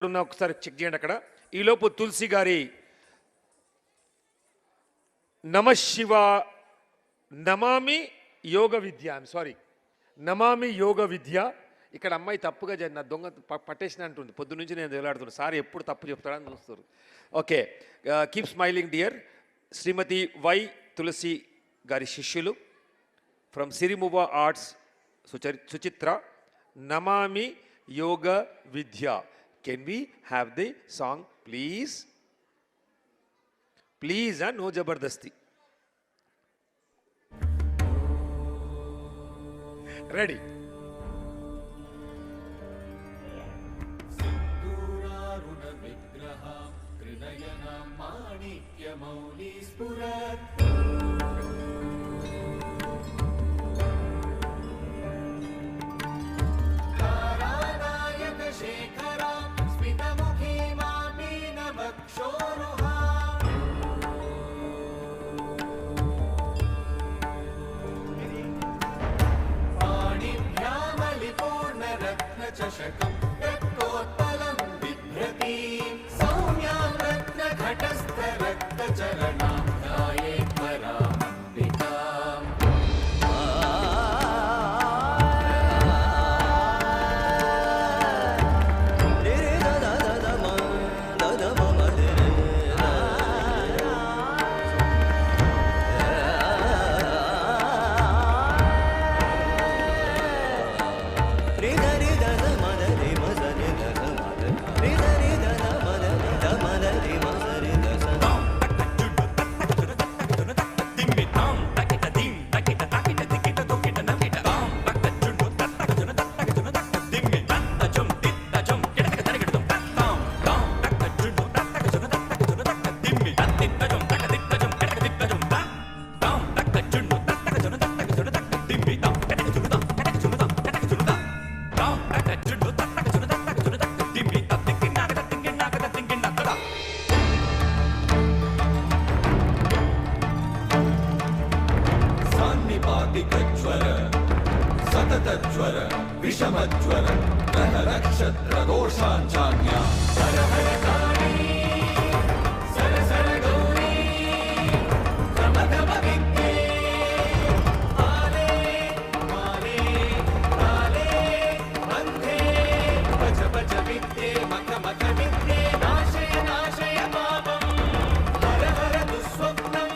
ఒకసారి చెక్ చేయండి అక్కడ. ఈలోపు తులసి గారి నమశివ నమామి యోగ విద్య, సారీ నమామి యోగ విద్య. ఇక్కడ అమ్మాయి తప్పుగా నా దొంగ పట్టేసిన అంటుంది. పొద్దు నుంచి నేను వేలాడుతున్నాను, సార్ ఎప్పుడు తప్పు చెప్తాడని చూస్తారు. Okay, keep smiling dear. Shrimati Y Tulasi గారి శిష్యులు from సిరిమువ arts Suchitra, Namami yoga Vidya. Can we have the song, please? Please, no jabardasti. Ready? Siddhuraruna vigraha trinayana manikya mauli spurat. चषकं रक्तोत्पलं बिभ्रतीं सौम्यां रत्नघटस्थरक्तचरणां ध्यायेत् परामम्बिकाम्. सततज्वर विषमज्वर ग्रह नक्षत्र दोषाञ्चान्या हर हर काली सर सर गौरी गम गम विद्ये आले माले काले बन्धे भज भज विद्ये मख मख विद्ये नाशय नाशय पापम् हर हर दुःस्वप्नं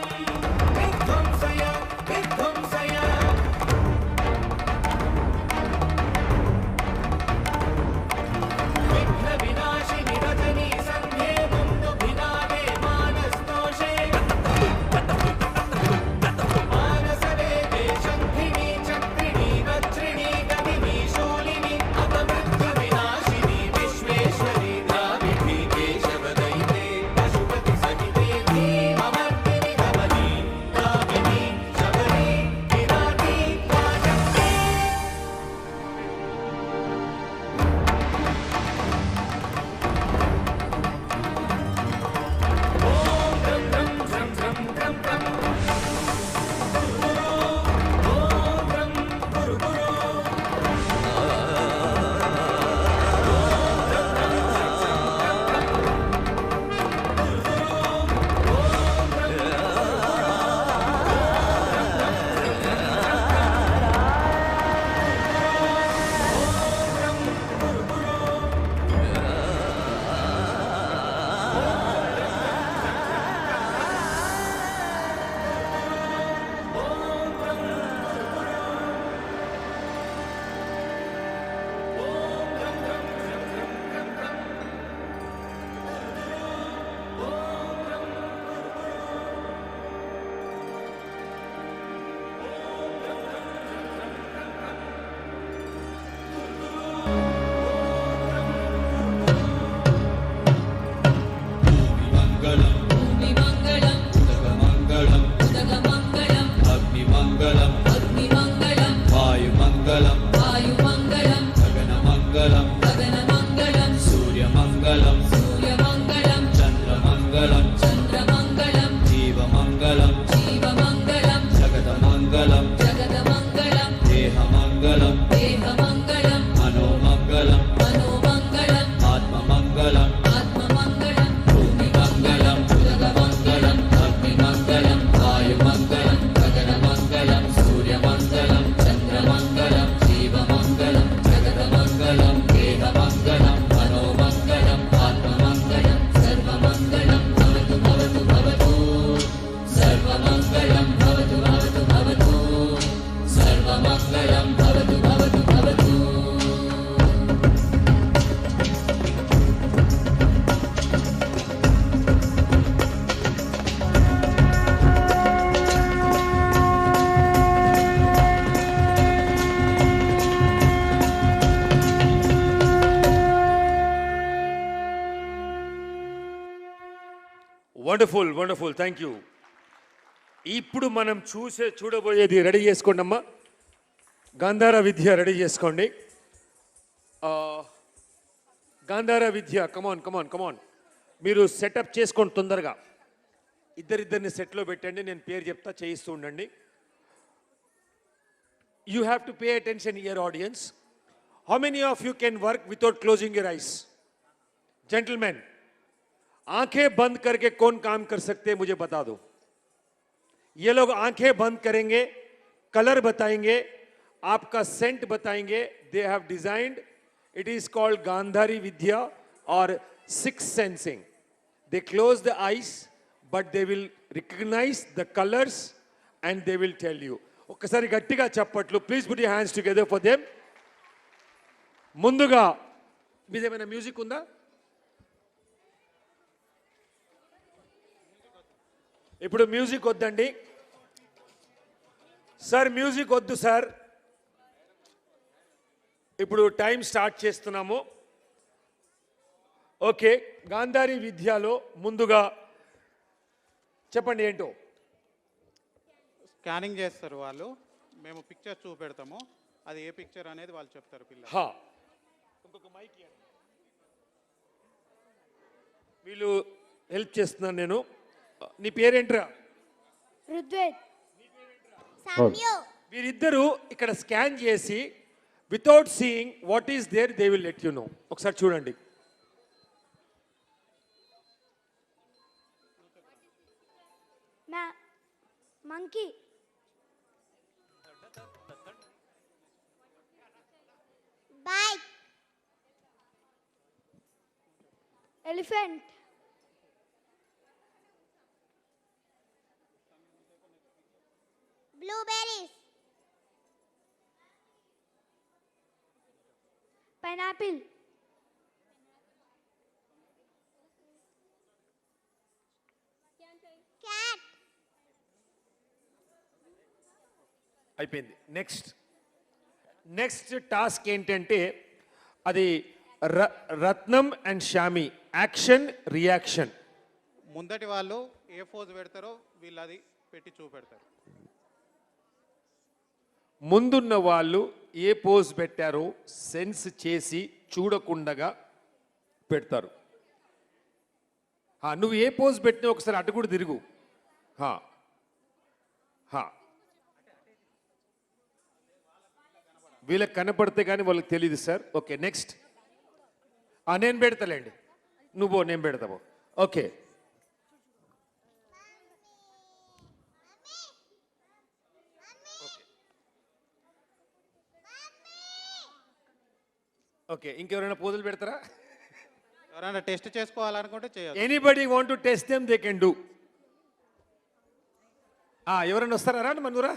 विध्वंसय विध्वंसय. देहमङ्गलं मनोमङ्गलं आत्ममङ्गलं వండర్ఫుల్ వండర్ఫుల్, థ్యాంక్ యూ. ఇప్పుడు మనం చూడబోయేది రెడీ చేసుకోండి అమ్మా. గాంధార విద్య రెడీ చేసుకోండి. గాంధార విద్య, కమాన్ కమాన్ కమాన్. మీరు సెటప్ చేసుకోండి తొందరగా. ఇద్దరిద్దరిని సెట్లో పెట్టండి, నేను పేరు చెప్తా, చేయిస్తూ ఉండండి. You have to pay attention here audience. How many of you can work without closing your eyes? Gentleman, आंखें बंद करके कौन काम कर सकते हैं मुझे बता दो. ये लोग आंखें बंद करेंगे, कलर बताएंगे, आपका सेंट बताएंगे. They have designed, it is called Gandhari Vidya और six sensing. They close the eyes but they will recognize the colours and they will tell you. ఒక్కసారి గట్టిగా చప్పట్లు. Please put your hands together for them. ముందుగా మీదేమైనా music ఉందా? ఇప్పుడు music వద్దండి sir, music వద్దు సార్. ఇప్పుడు టైం స్టార్ట్ చేస్తున్నాము. ఓకే, గాంధారీ విద్యలో ముందుగా చెప్పండి ఏంటో. స్కానింగ్ చేస్తారు వాళ్ళు, మేము పిక్చర్ చూపెడతాము, అది ఏ పిక్చర్ అనేది వాళ్ళు చెప్తారు పిల్లలు. ఇంకొక మైక్ వీళ్ళు హెల్ప్ చేస్తున్నాను నేను. నీ పేరేంట్రా? రుద్వేద్. సామ్యు. వీరిద్దరూ ఇక్కడ స్కాన్ చేసి without seeing what is there they will let you know. ఒకసారి చూడండి. Monkey. Bike. Elephant. blueberries. Pineapple. Cat. అయిపోయింది. నెక్స్ట్ టాస్క్ ఏంటంటే అది Ratnam and Shami, action reaction. ముందటి వాళ్ళు ఏ పోజ్ పెడతారో వీళ్ళు అది పెట్టి చూపెడతారు. ముందున్న వాళ్ళు ఏ పోజ్ పెట్టారో సెన్స్ చేసి చూడకుండగా పెడతారు. నువ్వు ఏ పోజ్ పెట్టినా ఒకసారి అటు కూడా తిరుగు. వీళ్ళకి కనపడితే కానీ వాళ్ళకి తెలియదు సార్. Okay, next. నేను పెడతలేండి, నువ్వు నేను పెడతావు. Okay, okay. ఇంకెవరైనా పోజులు పెడతారా? ఎవరైనా టెస్ట్ చేసుకోవాలనుకుంటే చేయొచ్చు. Anybody want to test them they can do. ఎవరైనా వస్తారా? రండి మనూరా,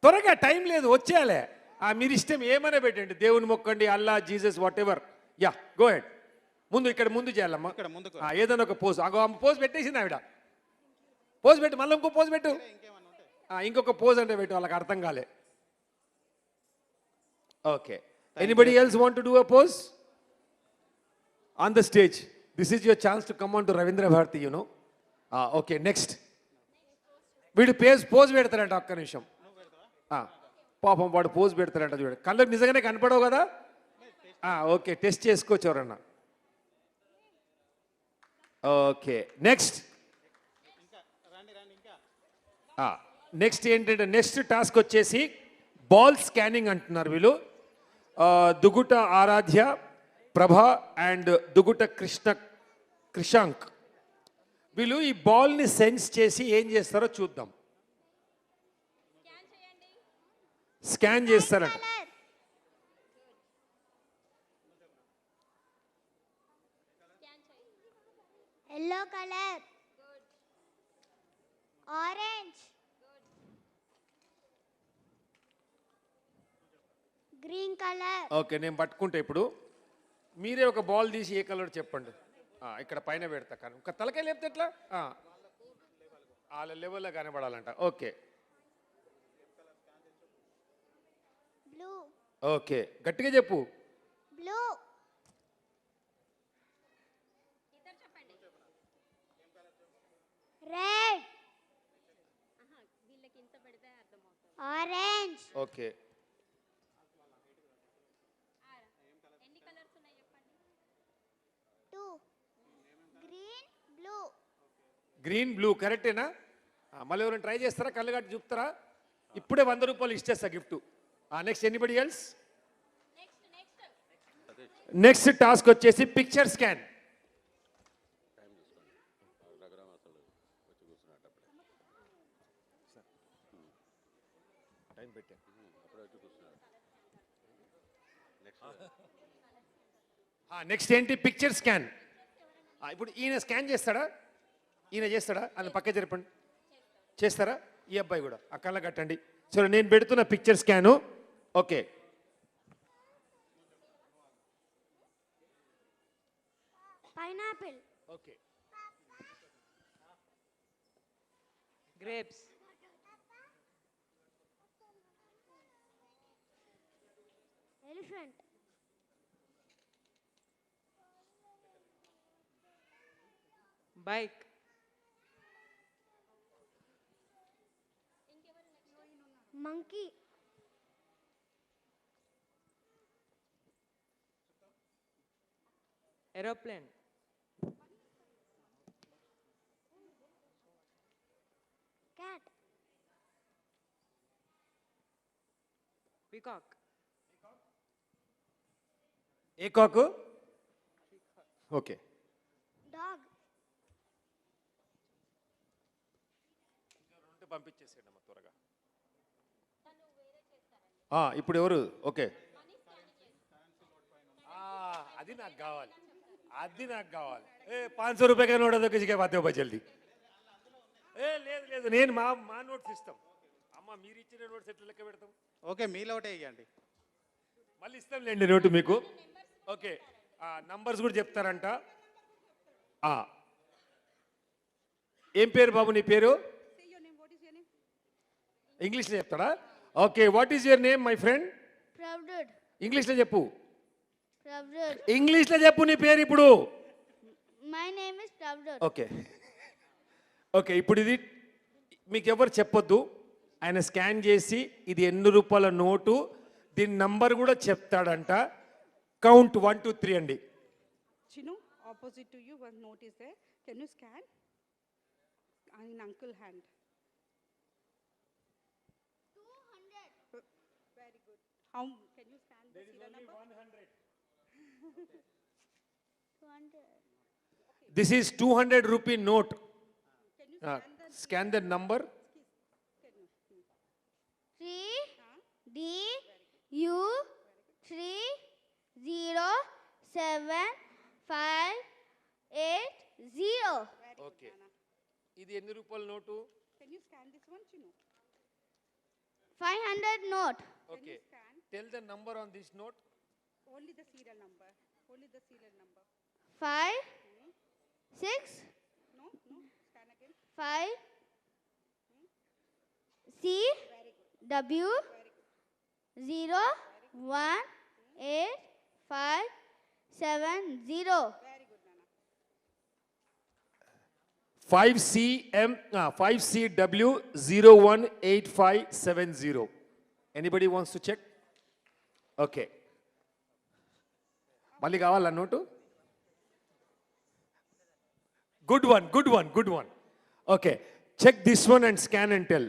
త్వరగా, టైం లేదు, వచ్చేయాలే. మీరు ఇష్టం ఏమైనా పెట్టండి, దేవుని మొక్కండి, Allah, Jesus, whatever. Yeah, go ahead. ఇక్కడ ముందు చేయాలమ్మా. ఇక్కడ ముందుకు ఏదైనా ఒక పోజ్. పోజ్ పెట్టేసింది ఆవిడ. పోజ్ పెట్టు, మళ్ళీ ఇంకో పోజ్ పెట్టు. ఇంకొక పోజ్ అంటే పెట్టు, వాళ్ళకి అర్థం కాలే. Okay, anybody else want to do a pose on the stage? This is your chance to come on to Ravindra Bharathi, you know. Okay, next. వీడు పోజ్ పెడతారంట. ఒక్క నిమిషం. పాపం వాడు పోజ్ పెడతారంట. చూడండి, కళ్ళకు నిజంగానే కనపడవు కదా. ఓకే, టెస్ట్ చేసుకోవచ్చు ఎవరన్నా. Okay, next. నెక్స్ట్ ఏంటంటే నెక్స్ట్ టాస్క్ వచ్చేసి బాల్ స్కానింగ్ అంటున్నారు వీళ్ళు. దుగుట ఆరాధ్య, ప్రభా అండ్ దుగుట క్రిషాంక్ వీళ్ళు ఈ బాల్ని సెన్స్ చేసి ఏం చేస్తారో చూద్దాం. స్కాన్ చేస్తారంట. yellow color, orange, green color. Okay, నేను పట్టుకుంటా. ఇప్పుడు మీరే ఒక బాల్ తీసి ఏ కలర్ చెప్పండి. ఇక్కడ పైన పెడతా, కానీ ఒక తలకాయ లేపితే ఎట్లా? వాళ్ళ లెవెల్లో కనబడాలంట. ఓకే, blue, ఓకే, గట్టిగా చెప్పు. blue, orange okay. Two green blue green blue కరెక్టేనా? మళ్ళీ ఎవరైనా ట్రై చేస్తారా? కళ్ళు కట్టి చూపుతారా? ఇప్పుడే 100 రూపాయలు ఇచ్చేస్తా gift. Next anybody else? Next task వచ్చేసి పిక్చర్ స్కాన్. నెక్స్ట్ ఏంటి? Picture scan. ఇప్పుడు ఈయన స్కాన్ చేస్తాడా? ఈయన చేస్తాడా? అని పక్క జరపండి. చేస్తారా? ఈ అబ్బాయి కూడా ఆ కళ్ళ కట్టండి. సరే నేను పెడుతున్న picture scan. Okay. Pineapple okay. grapes, elephant bike, monkey aeroplane, cat peacock, ఏ కాకు? ఓకే. డాగ్ పంపించేసేయండి అమ్మ త్వరగా. ఇప్పుడు ఎవరు? ఓకే. అది నాకు కావాలి, అది నాకు కావాలి. 500 రూపాయ का नोट है तो किसी के बातें हो जल्दी. లేదు లేదు, నేను మా నోట్స్ ఇస్తాం. అమ్మ మీరు ఇచ్చిన నోట్స్ ఎట్లా లెక్క పెడతాం? ఓకే, మీలో ఒకటే ఇవ్వండి. మళ్ళీ ఇస్తాంలేండి నోటు మీకు. ఓకే. నంబర్స్ కూడా చెప్తారంట. ఏం పేరు బాబు నీ పేరు? ఇంగ్లీష్లో చెప్తాడా? Okay. What is your name my friend? ప్రౌడెడ్ ఇంగ్లీష్లో చెప్పు. ప్రౌడెడ్ ఇంగ్లీష్లో చెప్పు నీ పేరు ఇప్పుడు. మై నేమ్ ఇస్ ప్రౌడెడ్ ఓకే. ఓకే. ఇప్పుడు ఇది మీకు ఎవరు చెప్పొద్దు. ఆయన స్కాన్ చేసి ఇది 8 రూపాయల నోటు, దీని నంబర్ కూడా చెప్తాడంట. కౌంట్ 1 2 3 అండి. Chinu, opposite to you, one note is there. Can you scan? In uncle hand. 200 Very good. How can you scan the serial number? 200 this is 200 rupee note. Can you scan the scan the number. 3 D U 3 0 7 5 8 0 okay. ఇది ఎన్ని రూపాయల note? Can you scan this one, Chinu? 500 note okay. Tell the number on this note. Only the serial number. Only the serial number. 5 6 No, no. Scan again. 5 C W 0 1 8 5 7 0 Very good, Nana. 5CW 018570. Anybody wants to check? Okay. మళ్ళీ కావాలా note? Good one, good one, good one. Okay. Check this one and scan and tell.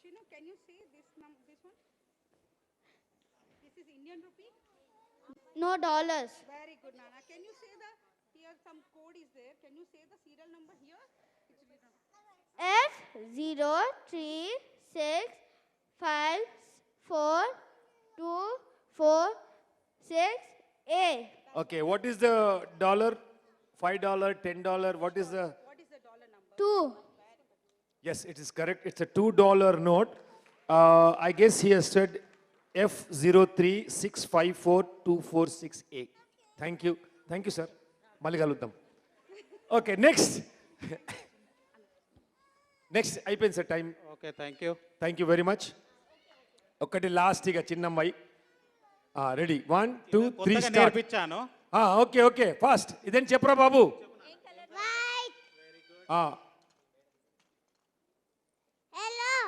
Chinu, can you see this this one? This is Indian rupee. no dollars Very good, Nana. Can you say the here some code is there? Can you say the serial number here? It's written. F 0 3 6 5 4 2 4 6 A okay. What is the dollar? $5, $10. What is the? What is the dollar number? 2 Yes, it is correct. It's a $2 note. I guess he has said F03654246A. Thank you. Thank you, sir. మళ్ళీ కలుద్దాం. Okay. Next next అయిపోయింది sir time. Okay, thank you. Thank you very much. ఒకటి last ఇక చిన్నమ్మాయి. Ready 1 2 3 కొత్తగా start. నేర్పించాను. Okay okay fast. ఇదేం చెప్పరా బాబు? white ఆ, yellow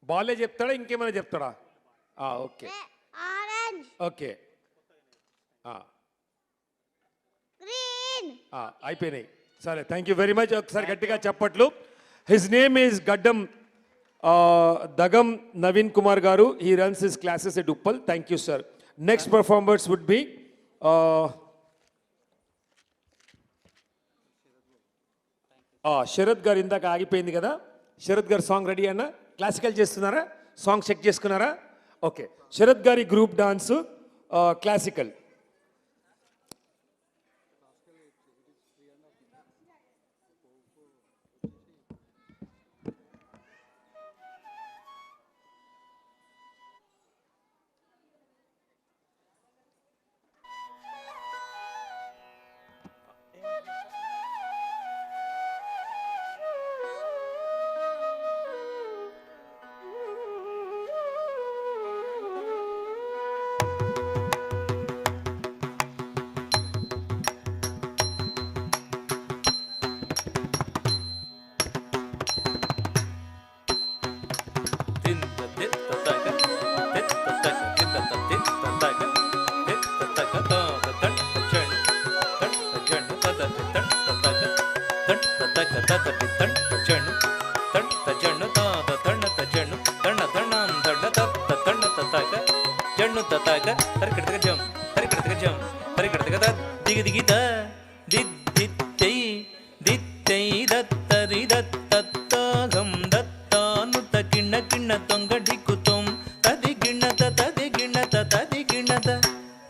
బాలే చెప్తాడా ఇంకేమైనా చెప్తాడా? Okay Orange. Okay Green. అయిపోయినాయి. సరే, థ్యాంక్ యూ వెరీ మచ్. ఒకసారి గట్టిగా చెప్పట్లు. హిజ్ నేమ్ ఈజ్ గడ్డం దగం Naveen Kumar garu. He runs his classes at Uppal. Thank you sir. Next performers would be Sharath garu. ఇందాక ఆగిపోయింది కదా, శరత్ గారు సాంగ్ రెడీ అన్న? క్లాసికల్ చేస్తున్నారా? సాంగ్ చెక్ చేసుకున్నారా? ఓకే, శరత్ గారి గ్రూప్ డాన్స్ క్లాసికల్.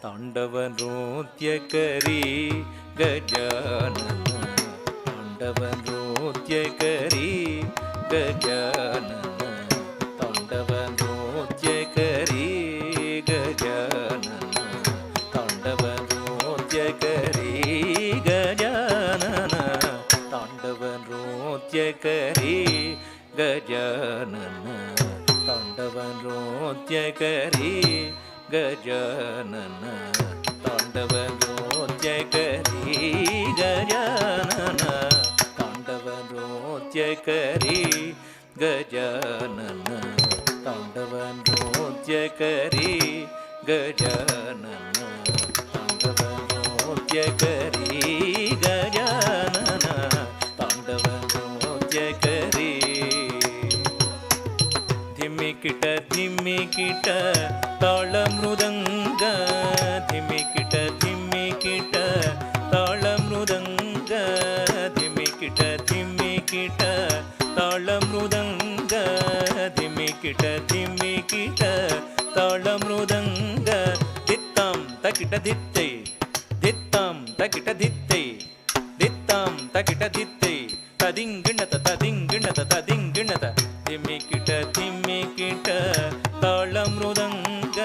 ತಾಂಡವ ನೃತ್ಯಕರಿ ಗಜಾನನ, ತಾಂಡವ ನೃತ್ಯಕರಿ ಗಜಾನನ, ತಾಂಡವ ನೃತ್ಯಕರಿ ಗಜಾನನ, ತಾಂಡವ ನೃತ್ಯಕರಿ ಗಜಾನನ, ತಾಂಡವ ನೃತ್ಯಕರಿ ಗಜಾನನ, ತಾಂಡವ ನೃತ್ಯಕರಿ ಗಜಾನನ, ತಾಂಡವ ನೃತ್ಯಕರಿ ಗಜಾನನ, ತಾಂಡವ ನೃತ್ಯಕರಿ ಗಜಾನನ, ತಾಂಡವ ನೃತ್ಯಕರಿ ಗಜಾನನ, ತಾಂಡವ ನೃತ್ಯಕರಿ ಗಜಾನನ, ತಾಂಡವ ನೃತ್ಯಕರಿ. ಧಿಮ್ಮಿಕಿಟ ಧಿಮ್ಮಿಕಿಟ ತಾಳ ಮೃದಂಗ, ಧಿಮ್ಮಿಕಿಟ ಧಿಮ್ಮಿಕಿಟ ತಾಳ ಮೃದಂಗ, ಧಿಮ್ಮಿಕಿಟ ಧಿಮ್ಮಿಕಿಟ ತಾಳ ಮೃದಂಗ, ಧಿಮ್ಮಿಕಿಟ ಧಿಮ್ಮಿಕಿಟ ತಾಳ ಮೃದಂಗ. ದಿತ್ತಾಂ ತಕಿಟ ದಿತ್ತೈ, ದಿತ್ತಾಂ ತಕಿಟ ದಿತ್ತೈ, ದಿತ್ತಾಂ ತಕಿಟ ದಿತ್ತೈ, ತದಿಂಗಿಣತ ತದಿಂಗಿಣತ ತದಿಂಗಿಣತ. ಧಿಮ್ಮಿಕಿಟ ಧಿಮ್ಮಿಕಿಟ ತಾಳ ಮೃದಂಗ,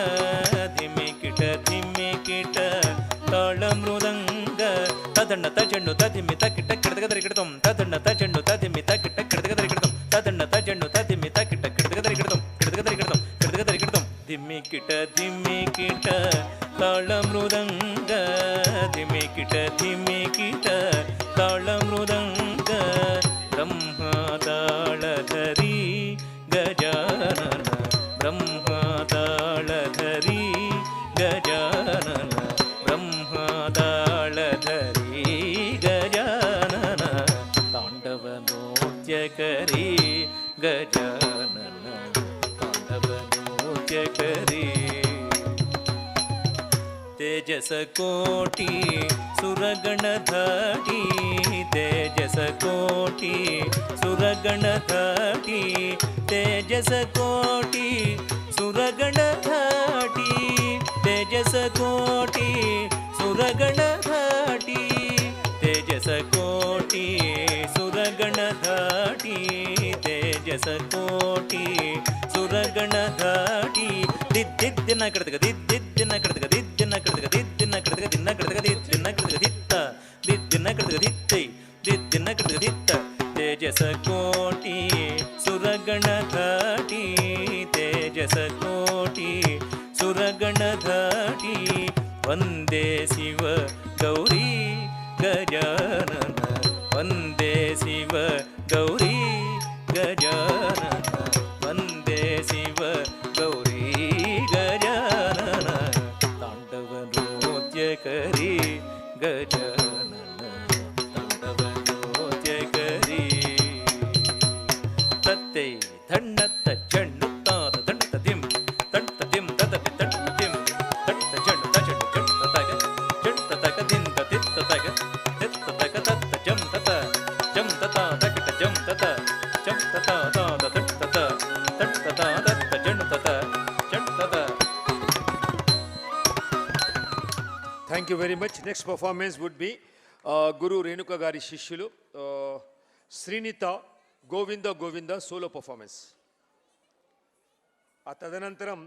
ಧಿಮ್ಮಿಕಿಟ ಧಿಮ್ಮಿಕಿಟ ತಾಳ ಮೃದಂಗ. ತದಣ್ಣ ತಜಣ್ಣು ತದಿಮ್ಮಿ ತಕಿಟ ಕಿಡದಗದರಿ ಕಿಡತಂ, ತದಣ್ಣ ತಜಣ್ಣು ತದಿಮ್ಮಿ ತಕಿಟ ಕಿಡದಗದರಿ ಕಿಡತಂ, ತದಣ್ಣ ತಜಣ್ಣು ತದಿಮ್ಮಿ ತಕಿಟ ಕಿಡದಗದರಿ ಕಿಡತಂ, ಕಿಡದಗದರಿ ಕಿಡತಂ, ಕಿಡದಗದರಿ ಕಿಡತಂ. ಧಿಮ್ಮಿಕಿಟ ಧಿಮ್ಮಿಕಿಟ ತಾಳ ಮೃದಂಗ, ಧಿಮ್ಮಿಕಿಟ ಧಿಮ್ಮಿಕಿಟ ತಾಳ ಮೃದಂಗ. ಬ್ರಹ್ಮ ತಾಳಧರಿ ಗಜಾನನ, ಬ್ರಹ್ಮ ತಾಳಧರಿ ಗಜಾನನ, ಬ್ರಹ್ಮ ತಾಳಧರಿ ಗಜಾನನ, ತಾಂಡವ ನೃತ್ಯಕರಿ ಗಜಾನನ, ತಾಂಡವ ನೃತ್ಯಕರಿ. ತೇಜಸ ಕೋಟಿ ಸುರಗಣ ಧಾಟಿ, ತೇಜಸ ಕೋಟಿ ಸುರಗಣ ಧಾಟಿ, ತೇಜಸ ಕೋಟಿ ಸುರಗಣ ಧಾಟಿ, ತೇಜಸ ಕೋಟಿ ಸುರಗಣ ಧಾಟಿ, ತೇಜಸ ಕೋಟಿ ಸುರಗಣ ಧಾಟಿ, ತೇಜಸ ಕೋಟಿ ಸುರಗಣ ಧಾಟಿ. ದಿದ್ದಿನ ಕಡತಗ ದಿದ್ದಿನ ಕಡತಗ ದಿದ್ದಿನ ಕಡತಗ ದಿದ್ದಿನ ಕಡತಗ ದಿನ ಕಡತಗ ದಿದ್ದಿನ ಕಡತಗ ದಿತ್ತ, ದಿದ್ದಿನ ಕಡತಗ ದಿತ್ತೈ, ದಿದ್ದಿನ ಕಡತಗ ದಿತ್ತ. ತೇಜಸ ಕೋಟಿ ಸುರಗಣ ಧಾಟಿ, ತೇಜಸ ಕೋಟಿ ಸುರಗಣ ಧಾಟಿ. ವಂದೇ ಶಿವ ಗೌರಿ ಗಜಾನನ, ವಂದೇ ಶಿವ ಗೌರಿ ಗಜಾನನ, ವಂದೇ thank you very much. Next performance would be Guru Renuka గారి శిష్యులు శ్రీనిత గోవింద గోవింద సోలో పర్ఫార్మెన్స్. ఆ తదనంతరం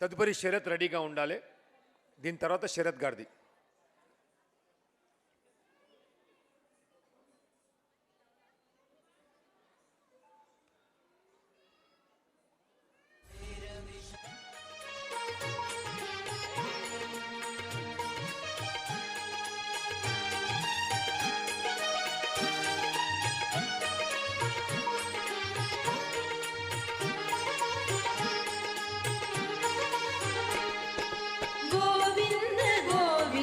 తదుపరి శరత్ రెడీగా ఉండాలి. దీని తర్వాత శరత్ గారిది. गोविन्द गोविन्द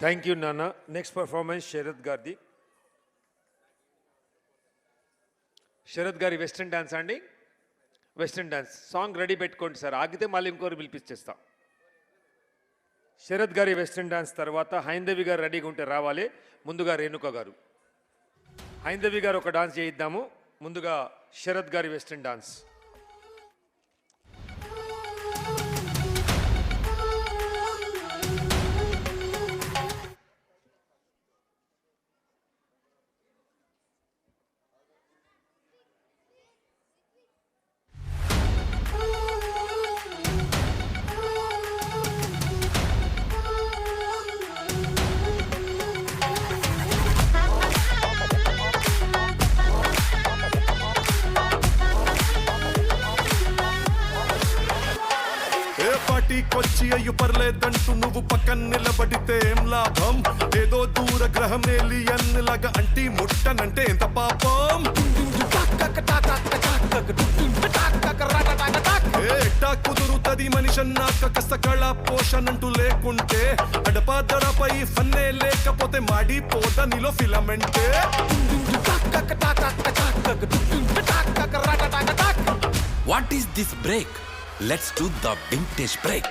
థ్యాంక్ యూ నాన్న. నెక్స్ట్ పర్ఫార్మెన్స్ శరత్ గారిది. శరత్ గారి వెస్ట్రన్ డాన్స్ అండి. వెస్ట్రన్ డాన్స్ సాంగ్ రెడీ పెట్టుకోండి సార్. ఆగితే మళ్ళీ ఇంకోరు పిలిపించేస్తాం. శరత్ గారి వెస్ట్రన్ డాన్స్ తర్వాత హైందవి గారు రెడీగా ఉంటే రావాలి. ముందుగా రేణుక గారు. హైందవి గారు ఒక డాన్స్ చేయిద్దాము. ముందుగా శరత్ గారి వెస్ట్రన్ డాన్స్. ఏ పార్టీకొచ్చి అయ్యు పర్లేదంటూ నువ్వు పక్కన నిలబడితే ఏం లాభం? ఏదో దూర గ్రహం ఏలియన్ లాగా అంటి ముట్టనంటే ఎంత పాపం? ఎట్టా కుదురుతది మనిషన్నాక కష్ట కళ పోషణంటూ లేకుంటే అడపాదడపై ఫన్నే లేకపోతే మాడిపోత నీలో ఫిలమెంటే. What is this break? Let's do the vintage break.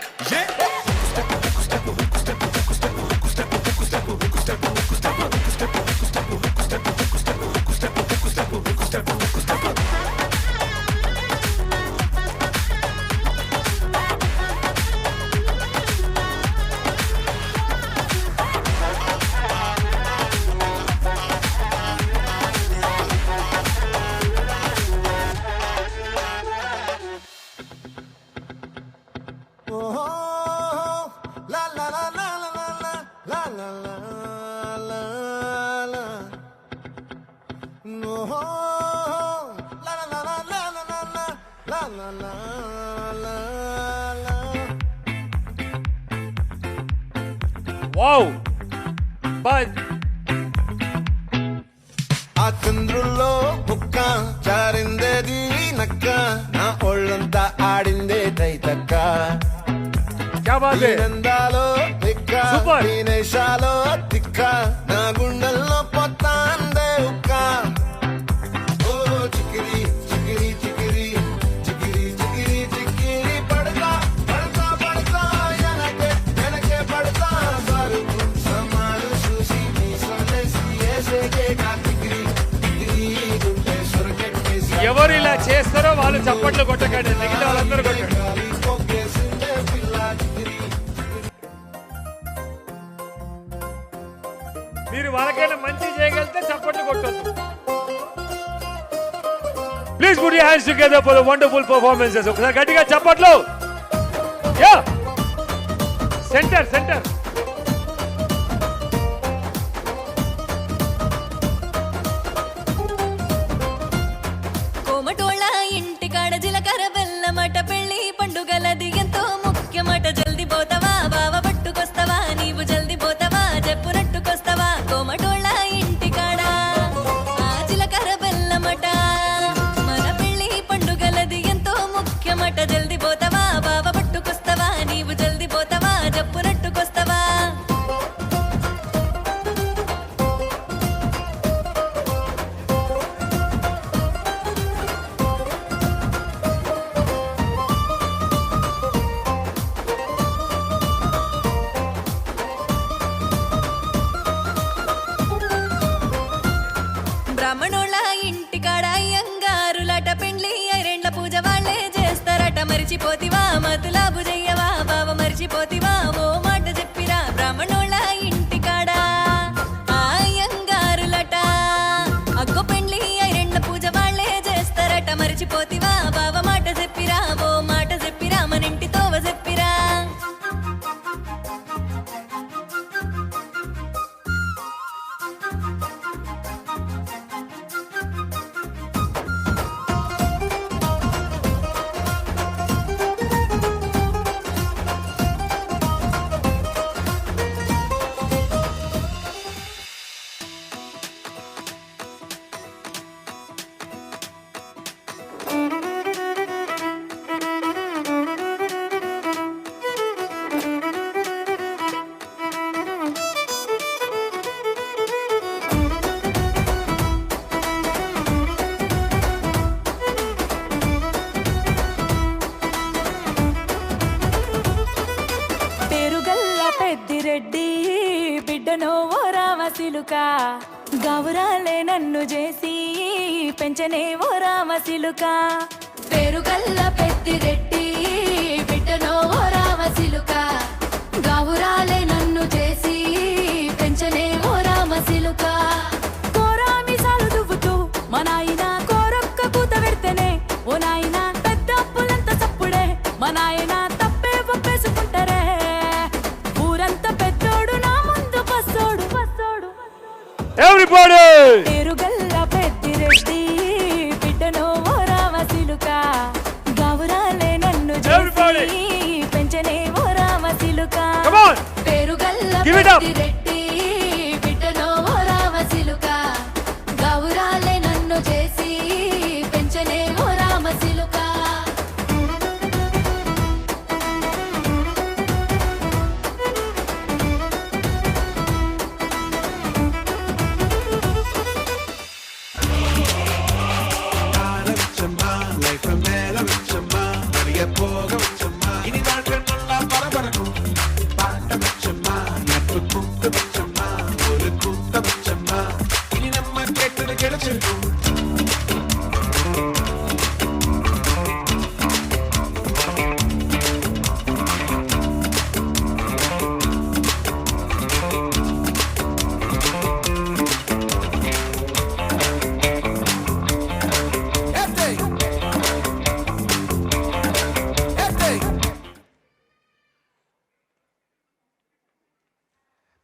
Wow but ఆ చంద్రుల్లో బుక్క జారిందేది నక్క, నా ఒళ్ళంతా ఆడిందే తైతక్క. క్యా బాత్ హై. నందాలో తిక్క, సూపర్. నేషాలో తిక్క, నా గుండెల్లో పొత్తాందే ఉక్క. ఓ చికిరి చికిరి చికిరి చికిరి చికిరి చికిరి పడతా పడతా పడతా ఎనకే ఎనకే పడతా సరుకు సమాలు చూసి నీ సొలేసి ఏసేకే కా చికిరి చికిరి గుండె సొరకెట్టేసి. ఎవరు ఇలా చేస్తారో వాళ్ళు చప్పట్లు కొట్టకండి. మిగతా వాళ్ళందరూ కొట్టండి. కొక్కేసిందే పిల్ల చికిరి. మీరు వాళ్ళకైనా మంచి చేయగలిగితే చప్పట్లు కొట్టొద్దు. Please put your hands together for the wonderful performances. ఒకసారి గట్టిగా చప్పట్లు. Yeah centre centre. కోమటోళ్ళ ఇంటికాడ జీలకర్ర బెల్లమట, పెళ్లి పండుగలది ఎంతో ముఖ్యమట. జల్ది పోతావా బావ పట్టుకొస్తావా, నీవు జల్ది పోతావా చెప్పునట్టుకొస్తావా. కోమటోళ్ళ ఇంటికాడ ఆ జీలకర్ర బెల్లమట, మన పెళ్లి పండుగలది ఎంతో ముఖ్యమట. జల్ది పోతావా బావ పట్టుకొస్తావా, నీవు జల్ది పోతావా చెప్పునట్టుకొస్తావా. బ్రాహ్మణోళ్ళ ఇంటికాడ అయ్యంగారులట, పెండ్లి ఐరెండ్ల పూజ వాళ్ళే చేస్తారట. మరిచిపోతివా మతులాబు చెయ్యవా బావ, మరిచిపోతివా ఓ మాట చెప్పిరా. బ్రాహ్మణోళ్ళ ఇంటికాడ ఆ అయ్యంగారులట, అగ్గో పెండ్లి ఐరెండ్ల పూజ వాళ్ళే చేస్తారట. మరిచిపోతివా బావ మాట చెప్పిరా, ఓ మాట చెప్పిరా, మన ఇంటి తోవ చెప్పిరా. సిలుక గౌరాలే నన్ను చేసి పెంచనే ఓ రామ సిలుక పేరుగల్ల పెద్దిరెట్టి బిడ్డనో ఓ రామ సిలుక గౌరాలే నన్ను చేసి పెంచనే ఓ రామ సిలుక కోరామిసాలు దువ్వుతూ మా నాయన కోరొక్క కూత పెడితేనే ఓ నాయన పెద్ద అప్పులంత చప్పుడే మా నాయన తప్పే ఒప్పేసుకుంటారే ఊరంతా పెద్దోడు నా ముందు పస్సోడు పస్సోడు ఎవ్రీబడీ పేరుగల్ల పెద్దిరెట్టి బిడ్డనో ఓ రామ సిలుక గౌరాలే నన్ను చేసి పెంచనే ఓ రామ సిలుక కమ్ ఆన్ పేరుగల్ల Give it up. పెద్దిరెట్టి బిడ్డనో ఓ రామ సిలుక గౌరాలే నన్ను చేసి పెంచనే ఓ రామ సిలుక ఆరవిచ్చమ్మా లైఫ్ మేలవిచ్చమ్మా మరిగే పోగవచ్చమ్మా ఇని దాంట్ల పరపరకు పాట వచ్చమ్మా నట్టు కుక్క వచ్చమ్మా ஒரு కుక్క వచ్చమ్మా ఇని నమ్మ కేట్టుని గెలిచెట్టు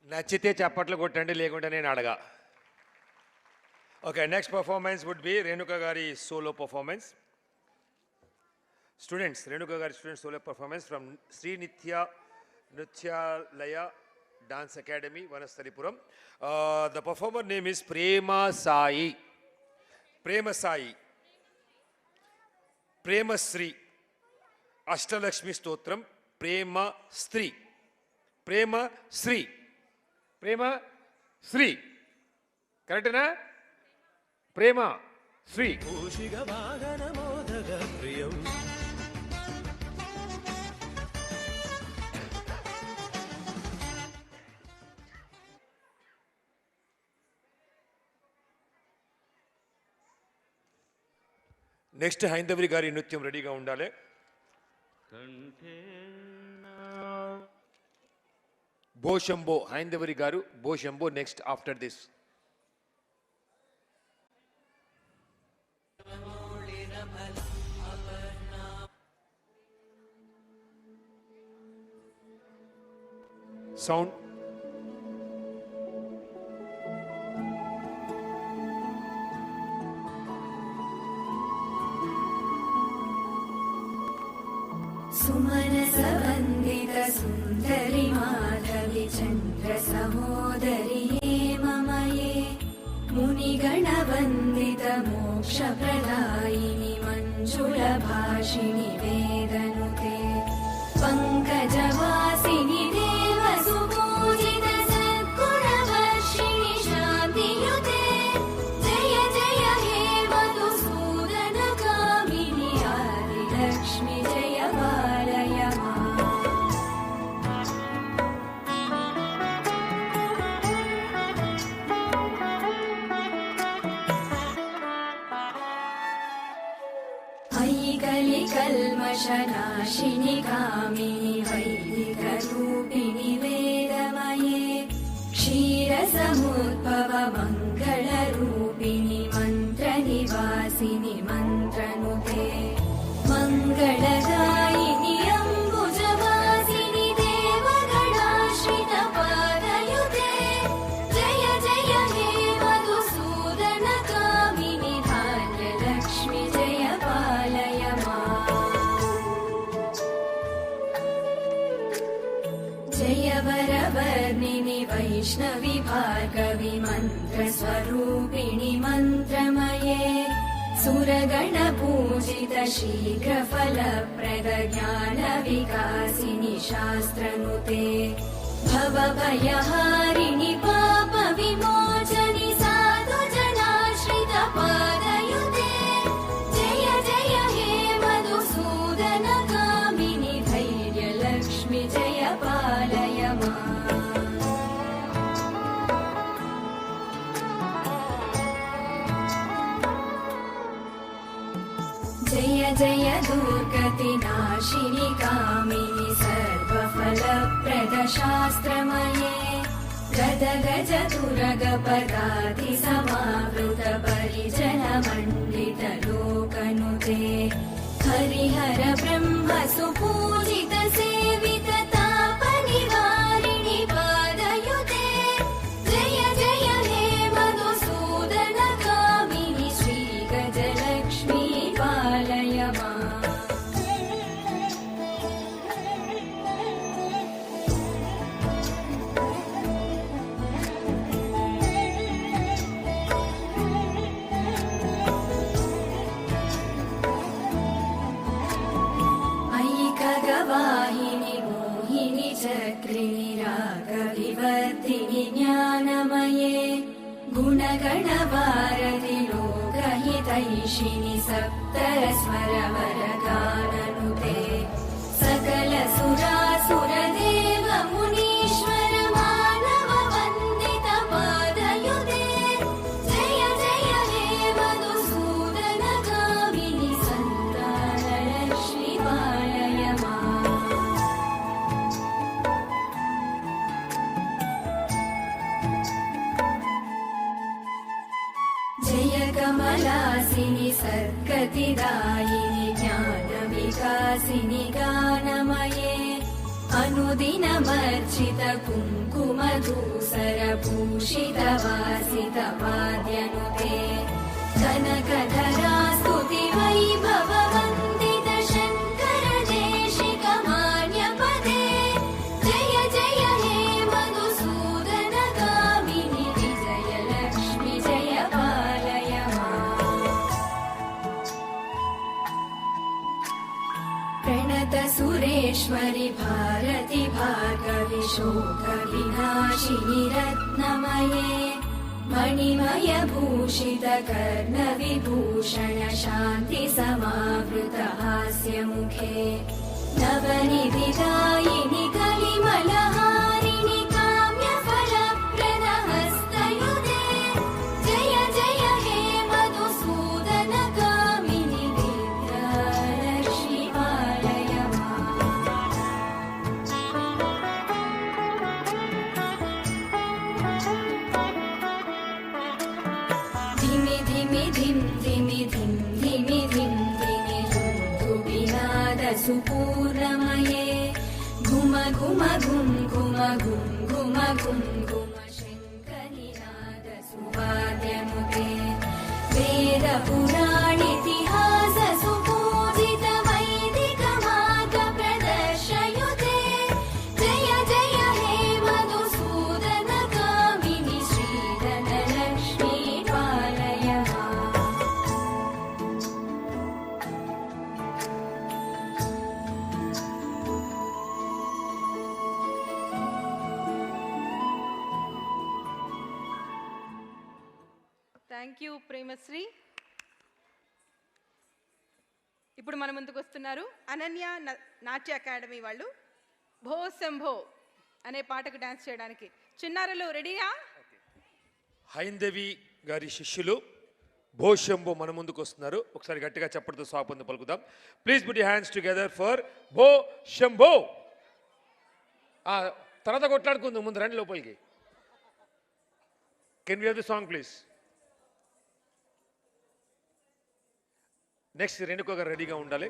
నచ్చితే చప్పట్లు కొట్టండి లేకుంటే నేను అడగా. Okay, next performance would be Renuka గారి సోలో పర్ఫార్మెన్స్. స్టూడెంట్స్, రేణుక గారి students solo performance from Sri Nrityalaya dance academy Vanasthalipuram. The performer name is Prema Sai. Prema Sai, Premasri, Ashtalakshmi Stotram, Prema స్త్రీ, ప్రేమ శ్రీ, ప్రేమ శ్రీ, కరెక్టేనా? ప్రేమ శ్రీ. నెక్స్ట్ హైందవి గారి నృత్యం రెడీగా ఉండాలి. బోషంబో, హైందవరి గారు బోషంబో నెక్స్ట్ ఆఫ్టర్ దిస్. సౌండ్. సుమనస వందిత సుందరి మాధవి చంద్ర సహోదరి మమయే మునిగణ వందిత మోక్ష ప్రదాయిని మంజుళ భాషిణి వేదనుతే పంకజవాసిని దేవ సుపూజిత సద్గుణ వర్షిణి శాంతియుతే జయ జయ హే మధుసూదన కామిని ఆది లక్ష్మి జయ బాలయ మా. ఐకలి కల్మషనాశిని కామిని వైదిక రూపిణి వేదమయే క్షీరసముద్భవ మంగళ రూపిణి మంత్ర నివాసిని మంత్రనుతే మంగళదాయిని అంబుజవాసిని దేవగణాశ్రిత పాదయుతే జయ జయ హే మధుసూదన కామిని ధాన్యలక్ష్మి జయ పాలయ మా. జయ వరవర్ణిని వైష్ణవి భార్గవి మంత్రస్వరూపిణి మంత్రమయే సురగణ పూజిత శీఘ్ర ఫలప్రద జ్ఞాన వికాసిని శాస్త్రనుతే భవభయహారిణి పాప విమోచని సాధు జనాశ్రిత పాదయుతే జయ జయ హే మధుసూదన కామిని ధైర్యలక్ష్మి జయ పాలయ మా. जय दुर्गतिनाशिनि कामिनि सर्वफलप्रदशास्त्रमये गद गज दुर्गपदाति समावृत परिजनमण्डितलोकनुते हरिहर ब्रह्म सुपूजित सेवित तापनिवारिणि पादयुते जय जय हे मधुसूदन कामिनि श्रीगजलक्ष्मी पालय माम् वाहिनि मोहिनि चक्रिणि रागविवर्धिनि ज्ञानमये गुणगणवारधि लोकहितैषिणि सप्तस्वरवरगाननुते सकल सुरासुरदेव मुनीश्वर मानव वन्दित पादयुते जय जय हे मधुसूदन कामिनि सन्तानलक्ष्मी पालय माम् जय कमलासिनि सद्गतिदायिनि ज्ञानविकासिनि गानमये अनुदिनमर्चित कुङ्कुमधूसरभूषित वासित वाद्यनुते कनकधरा स्तुति वैभव वन्दित शङ्कर देशिक मान्यपदे जय जय हे मधुसूदन कामिनि विजयलक्ष्मि जय पालय माम् प्रणत सुरेश्वरि भारति भार्गवि शोकविनाशिनि रत्नमये मणिमय भूषित कर्णविभूषण शान्ति समावृत हास्यमुखे नवनिधिदायिनि कलिमलहारिणि काम्यफलप्रद हस्तयुते जय जय हे मधुसूदन कामिनि विद्यालक्ष्मी पालय माम् धिमि धिमि धिं धिमि धिं धिमि धिं धिमि धुबिनाद सुपूर्णमये घुम घुम घुं घुम घुं घुम घुं घुम शङ्खनिनाद सुवाद्यनुते वेद पुराणितिहास सुपूजित वैदिक मार्ग प्रदर्शयुते जय जय हे मधुसूदन कामिनि श्रीधनलक्ष्मी पालय माम् థ్యాంక్ యూ ప్రేమశ్రీ. ఇప్పుడు మన ముందుకు వస్తున్నారు అనన్య నాట్య అకాడమీ వాళ్ళు భో శంభో అనే పాటకు డాన్స్ చేయడానికి. చిన్నారులు రెడీయా? హైందవి గారి శిష్యులు భోశంభో మన ముందుకు వస్తున్నారు. ఒకసారి గట్టిగా చప్పటితో స్వాగతం పలుకుదాం. Please put your hands together for Bhoshambho. తర్వాత కొట్లాడుకుందాం, ముందు రండి లోపలికి. Can we have the song please? Next Renuka గారు రెడీగా ఉండాలి.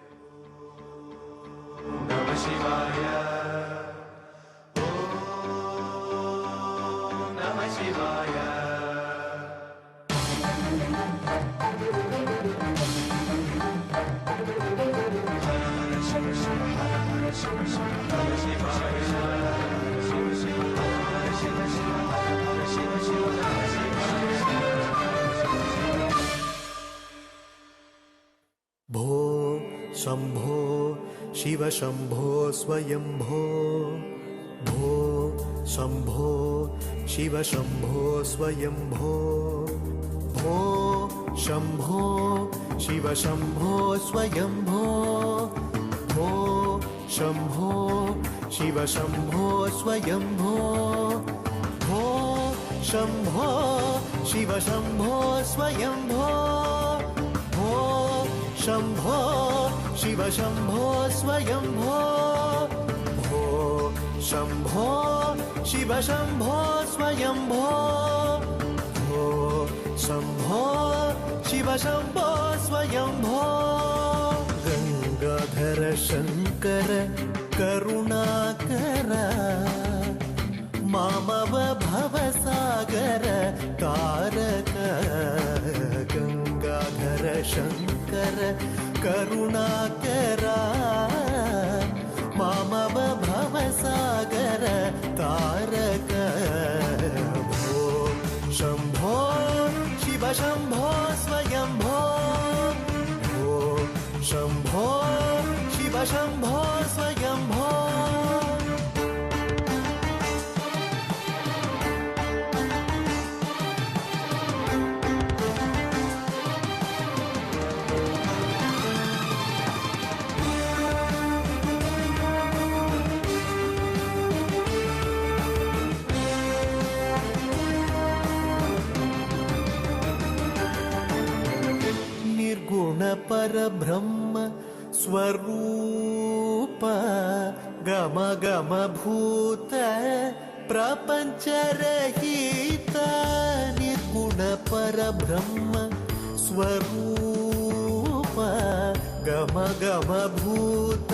भो शम्भो शिव शम्भो स्वयंभो भो शम्भो शिव शम्भो स्वयंभो भो शम्भो शिव शम्भो स्वयंभो भो शम्भो शिव शम्भो स्वयंभो भो शम्भो शिव शम्भो स्वयंभो भो शम्भो शिव शम्भो स्वयम्भो भो शम्भो शिव शम्भो स्वयम्भो भो शम्भो शिव शम्भो स्वयम्भो गङ्गाधर शङ्कर करुणाकर मामव भवसागर तारक गङ्गाधर शङ्कर करुणाकर मामव भवसागर तारक भो शम्भो शिव शम्भो स्वयम्भो भो शम्भो शिव शम्भो स्वयम्भो निर्गुण परब्रह्म स्वरूप गम गम भूत प्रपंच रहित निर्गुण परब्रह्म स्वरूप गम गम भूत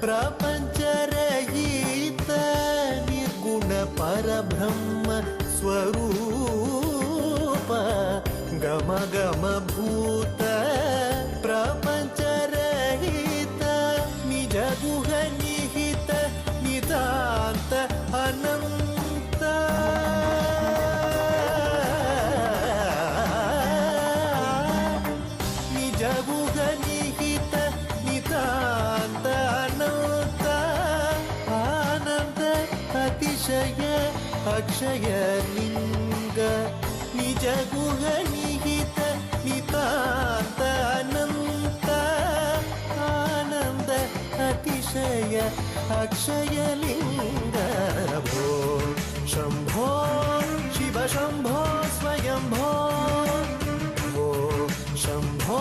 प्रपंच रहित निर्गुण परब्रह्म स्वरूप गम गम भूत प्रपंच रहित निज गुह निहित निदान्त अनंत निज गुह निहित निदान्त अनंत आनंद अतिशय अक्षय लिंग निज गुह निहित नितांत अनंत आनंद अतिशय अक्षय लिंग भो शंभो शिव शंभो स्वयंभो भो शंभो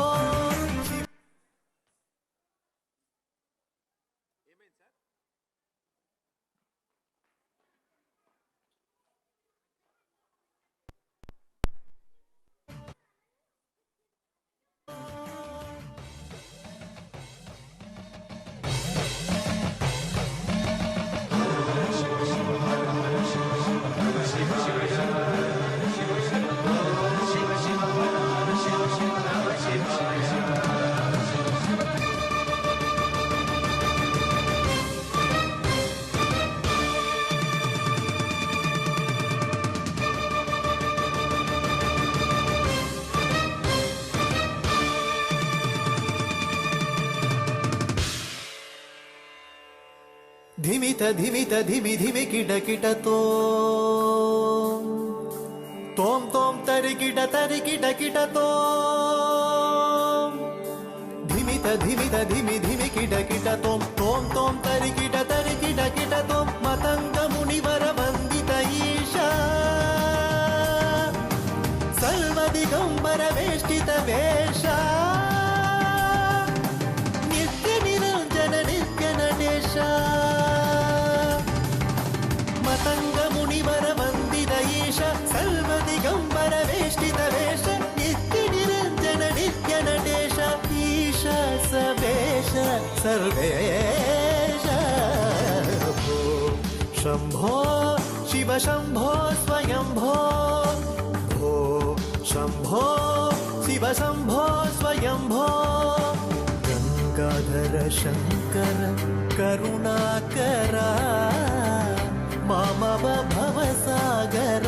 धिमित धिमित धिमि धिमि किट किट तोम तोम तरि किट धिमित धिमित धिमि धिमि किट किट तोम तोम तरि किट तोम मतंग मुनिवर वंदित ईशा सर्व दिगंबर वेष्टित वेशा नित्य निरंजन नित्य नटेश मतंग मुनिवर वंदित ईश सर्व दिगंबर वेष्टित वेश नित्य निरंजन नित्य नटेश ईश सवेश सर्वेश भो शंभो शिव शंभो स्वयंभो भो शंभो शिव शंभो स्वयंभो गंगाधर शंकर करुणाकर मामव भवसागर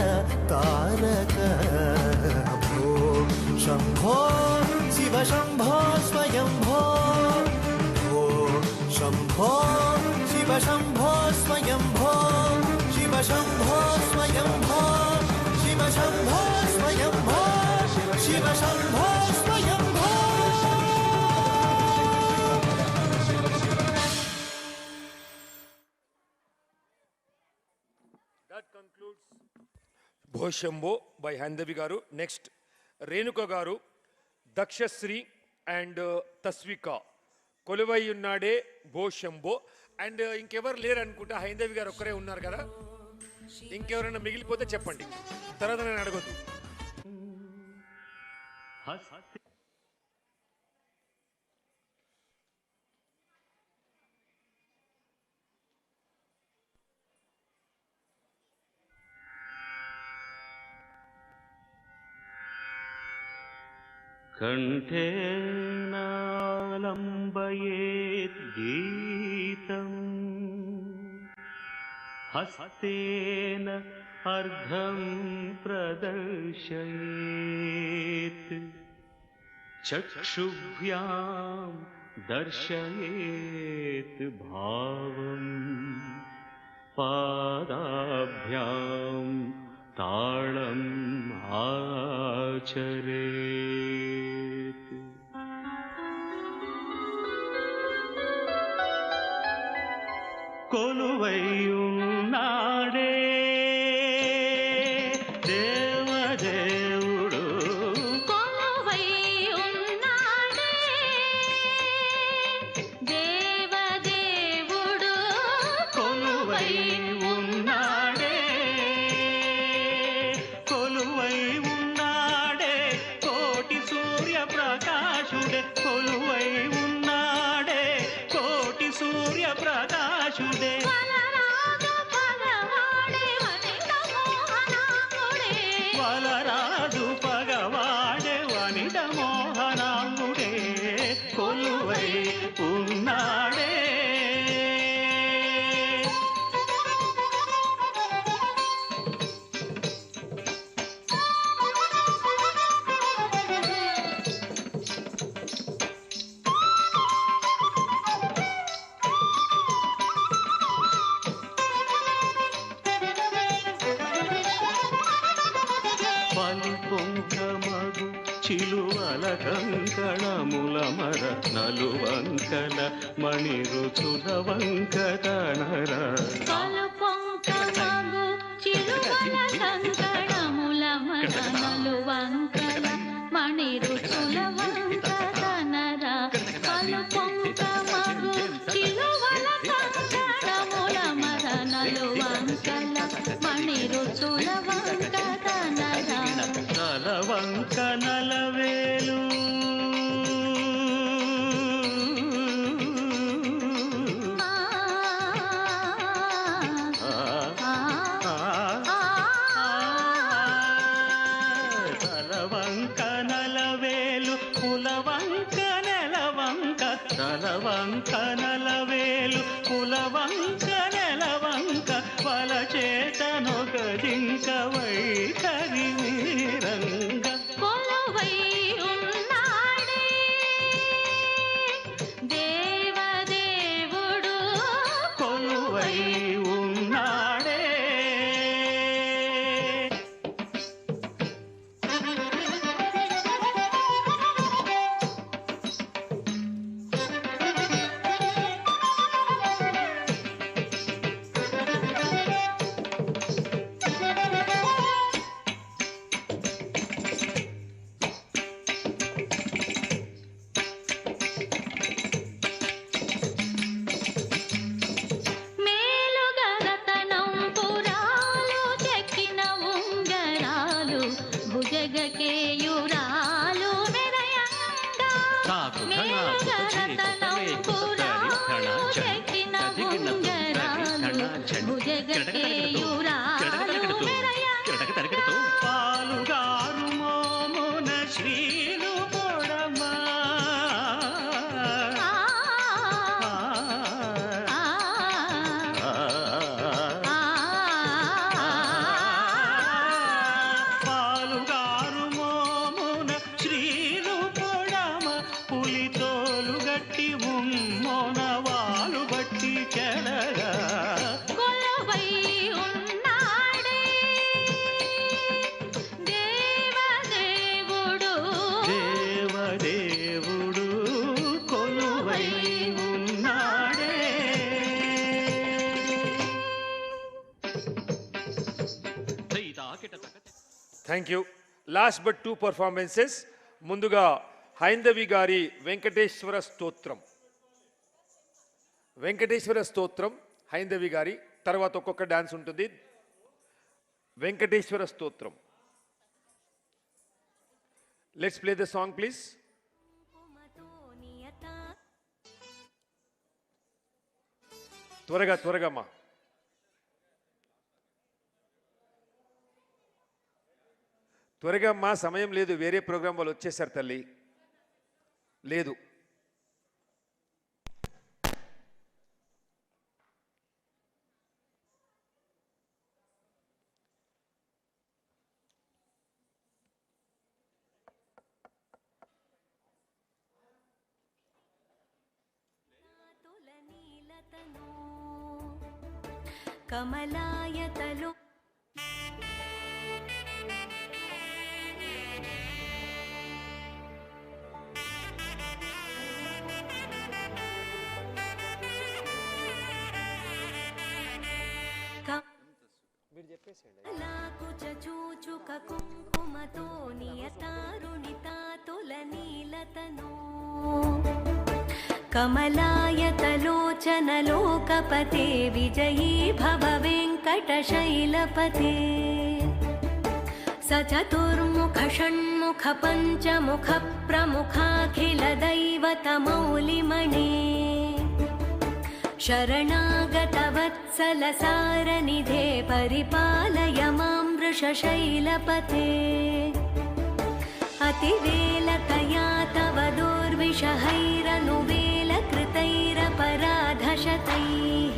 तारक भो शंभो शिव शंभो स्वयंभो भो Shambho Shiv Shambho Swayambho Shiv Shambho Swayambho Shiv Shambho Swayambho Shiv Shambho Swayambho That concludes Bhoshambho by Handavi garu. Next, Renuka garu, Dakshasri and Tasvika. కొలువై ఉన్నాడే భో శంభో. అండ్ ఇంకెవరు లేరు అనుకుంటా, హైందవి గారు ఒక్కరే ఉన్నారు కదా. ఇంకెవరైనా మిగిలిపోతే చెప్పండి, తర్వాత నేను అడగొద్దు. కంఠే నాలంబయేత్ గీతం హస్తేన అర్ధం ప్రదర్శయేత్ చక్షుభ్యాం దర్శయేత్ భావం పాదాభ్యాం తాళం ఆచరేత్. కొలువై ఉన్నాడే దేవదేవుడు, కొలువై ఉన్నాడే దేవదేవుడు, కొలువై ఉన్నాడే కొలువై ఉన్నాడే కోటి సూర్య ప్రకాశుడే, కొలువై ఉన్నాడే కోటి సూర్య ప్రకాశుడే. వలరాజు పగవాడే వనిత మోహనాంగుడే, వలరాజు పగవాడే వనిత మోహనాంగుడే, కొలువై ఉన్నాడే. పలుపొంకమగు చిలువల కంకణముల మర నలువంకల మణిరుచుల వంకతనర. పలుపొంకమగు చిలువల కంకణముల మదనలు వంకల మణిరుచుల వంకతనర. పలుపొంకమగు చిలువల కంకణముల మదనలు వంకల మణిరుచుల వంకతనర. తలవంక నలవేలు తలవంక నలవేలు పులవంక నెలవంక, తలవంక నలవేలు పులవంక నెలవంక, వల చేతనొక జింక వైఖరి వీరంగ. కొలువై ఉన్నాడే దేవదేవుడు, కొలువై ఉన్నాడే. మేలుగరతనం పురాలు చెక్కిన ఉంగరాలు భుజగకేయురాలు మెరయంగా. మేలుగరతనం పురాలు చెక్కిన ఉంగరాలు భుజగకేయురాలు మెరయంగా. పాలుగారు మోమున శ్రీలు పొడమా, పాలుగారు మోమున శ్రీలు పొడమ, పులితోలు గట్టి ఉమ్మోన వాలు బట్టి చెడగా. కొలువై ఉన్నాడే దేవదేవుడు, దేవదేవుడు, కొలువై ఉన్నాడే. Thank you. Last but 2 performances. ముందుగా హైందవి గారి వెంకటేశ్వర స్తోత్రం. వెంకటేశ్వర స్తోత్రం హైందవి గారి తర్వాత ఒక్కొక్క డాన్స్ ఉంటుంది. వెంకటేశ్వర స్తోత్రం. Let's play the song please. త్వరగా త్వరగా అమ్మా. త్వరగా అమ్మా, సమయం లేదు, వేరే ప్రోగ్రాం వాళ్ళు వచ్చేసారు తల్లి. లేదు కమలాయతలో చూచుక కుంకుమతో నియతారుణితాతుల నీలతను కమలాయతలోచనలోకపతే విజయీ భవ వెంకటశైలపతే సచతుర్ముఖ షణ్ముఖ పంచముఖ ప్రముఖాఖిల దైవత మౌలిమణే శరణాగత వత్సల సారనిధే పరిపాలయ మాం వృషశైలపతే అతివేలతయా తవ दुर्विषहैरनुवेलकृतैरपराधशतैः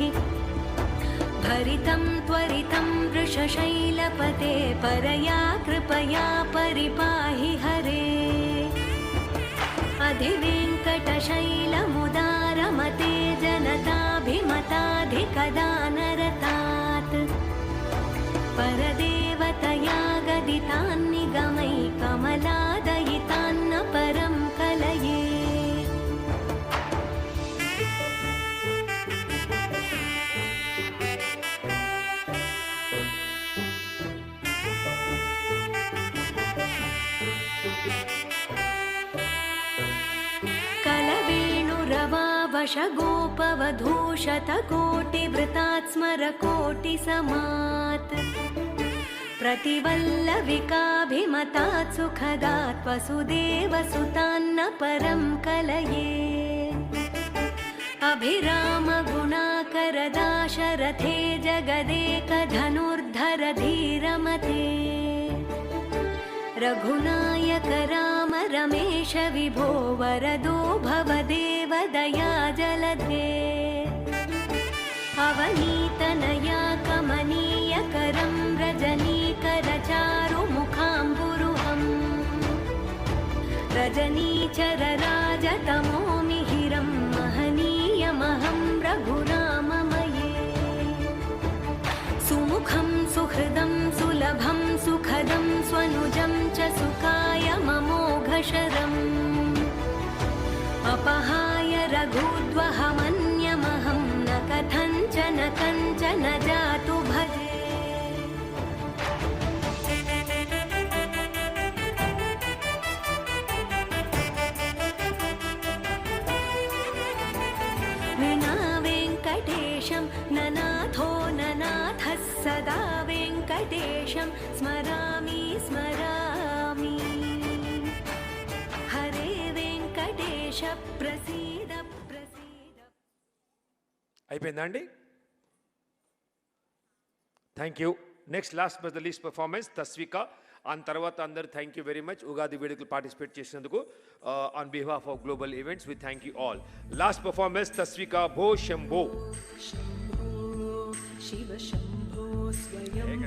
भरितं त्वरितं वृषशैलपते परया कृपया परिपाहि हरे अधिवेङ्कटशैलमुदारमते जनताभिमताधिकदानरतात् परदेवतया गदितान्निगमै कमलादयितान्न परं कलये कलवेणुरवावशगोपवधूशतकोटिवृतात् स्मरकोटिसमात् प्रतिवल्लविकाभिमतात् सुखदात् वसुदेवसुतान्न परं कलये अभिरामगुणाकरदाशरथे जगदेकधनुर्धर धीरमते रघुनायक राम रमेश विभो वरदो भवदेव दया जलधे अवनीतनया कमनीयकरं रजनीकरचारुमुखाम्बुरुहम् रजनीचरराजतमो मिहिरं महनीयमहं रघुराममये सुमुखं सुहृदं सुलभं सुखदं स्वनुजं च सुखाय ममोघशरम् अपहाय रघुद्वहमन्यमहं न कथञ्चन कञ्चन जातु भजे विना वेङ्कटेशं ननाथो ननाथः सदा वेङ्कटेशं स्मरामि स्मरामि हरे वेङ्कटेश प्रसीद प्रसीद. అయిపోయిందా అండి? Thank you. Next last but the least performance Tasvika. ఆ తర్వాత అందరు thank you very much Ugadi వేడుకలు పార్టిసిపేట్ చేసినందుకు. On behalf of Global Events we thank you all. Last performance Tasvika Bho Shambho. Shiv Shambho स्वयं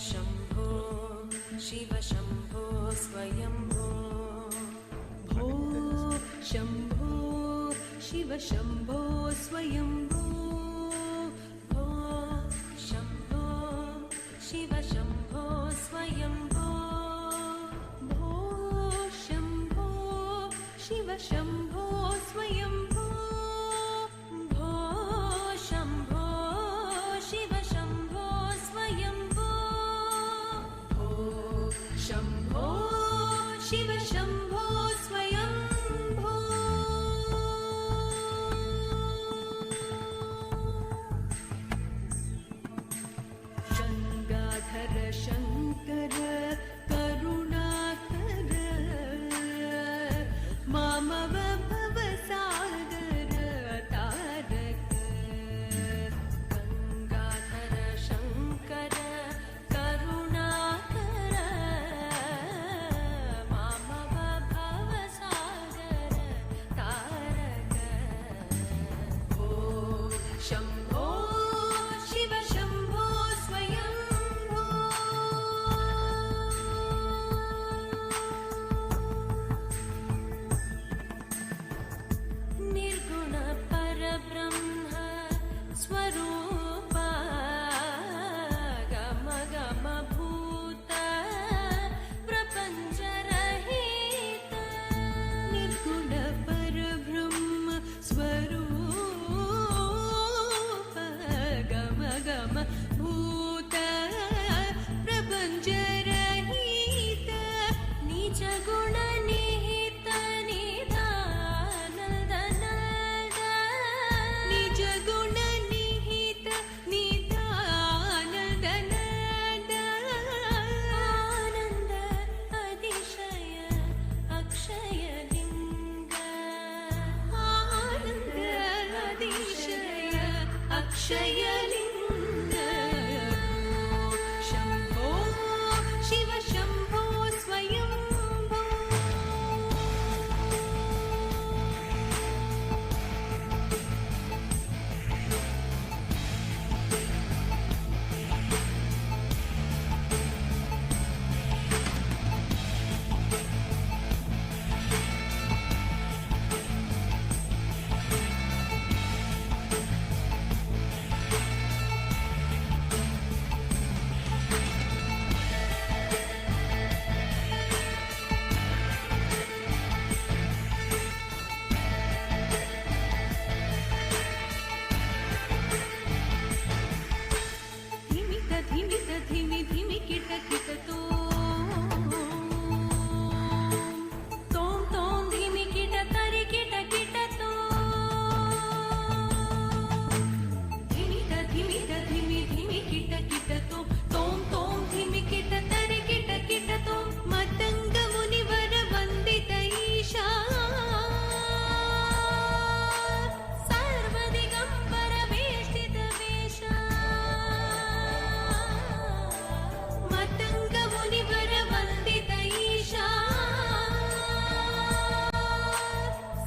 शम्भो शिव शम्भो स्वयं भो शम्भो शिव शम्भो स्वयं भो शम्भो शिव शम्भो स्वयं भो शम्भो शिव शम्भो स्वयं शिव शम्भो स्वयं भो शयलिङ्ग शम्भो शिव शम्भो स्वयम्भो धिमि धिमि किट किट तोम तोम धिमि किट तरि किट किट धिमि धिमि किट किट तोम तोम धिमि किट तरि किट किट मतंग मुनिवर वंदित ईशा सर्वदिगंबर वेष्टित वेशा मतंग मुनिवर वंदित ईशा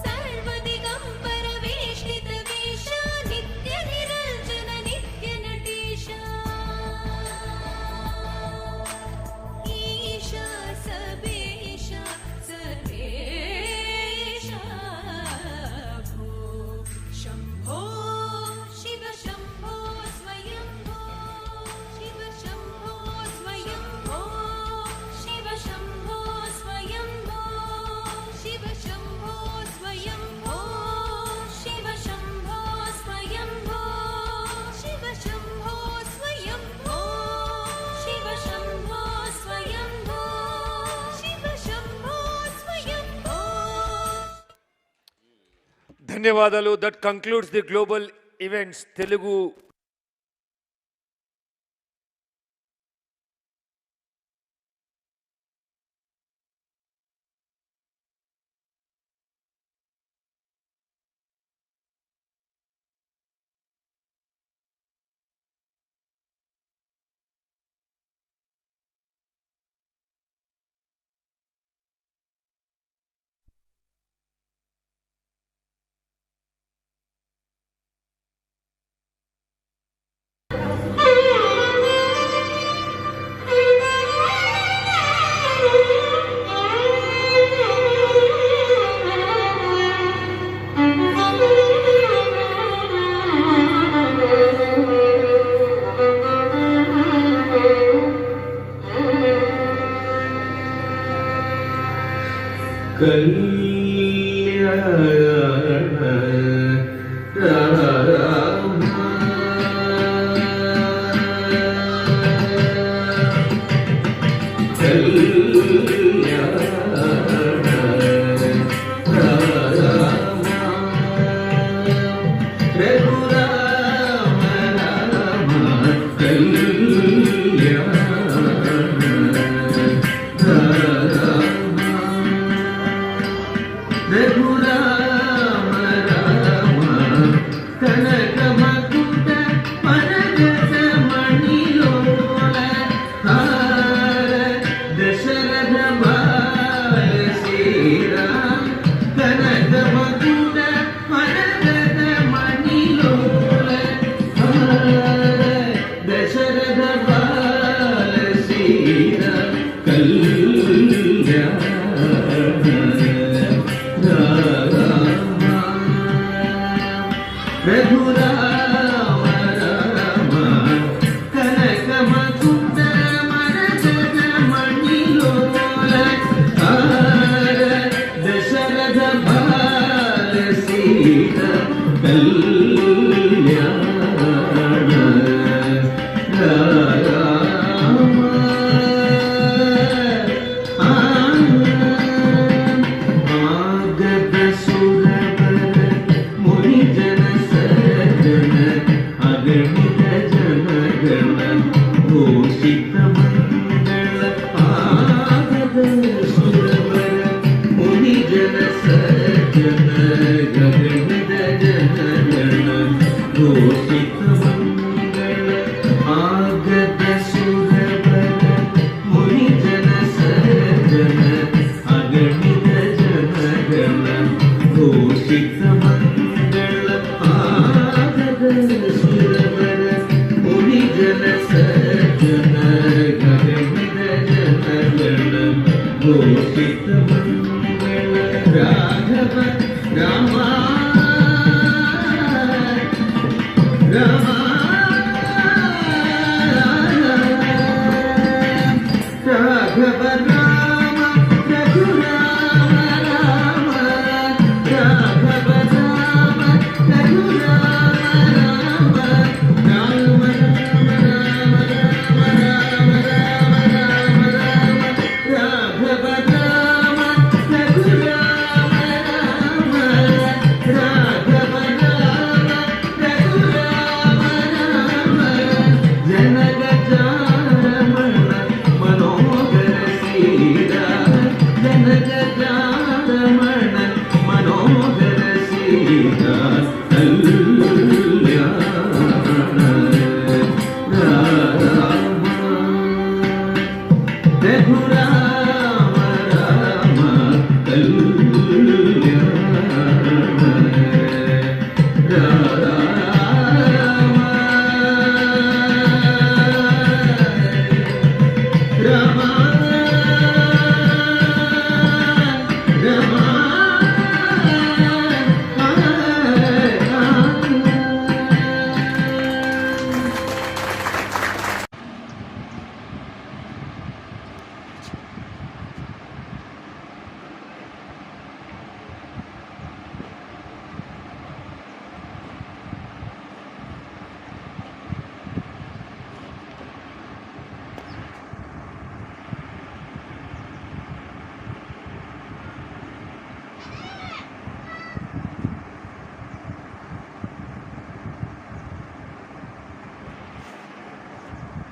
सर्वदिगंबर वेष्टित वेशा नित्य निरंजन नित्य नटेशा ईशा सबेशा सर्वेशा भो शंभो शिव शंभो स्वयंभो शिव शंभो स्वयंभो शिव शंभो स्वयंभो शिव शंभो स्वयंभो शिव शंभो स्वयंभो शिव शंभो स्वयंभो शिव शंभो स्वयंभो शिव शंभो स्वयंभो ధన్యవాదాలు. That concludes the global events Telugu घोषित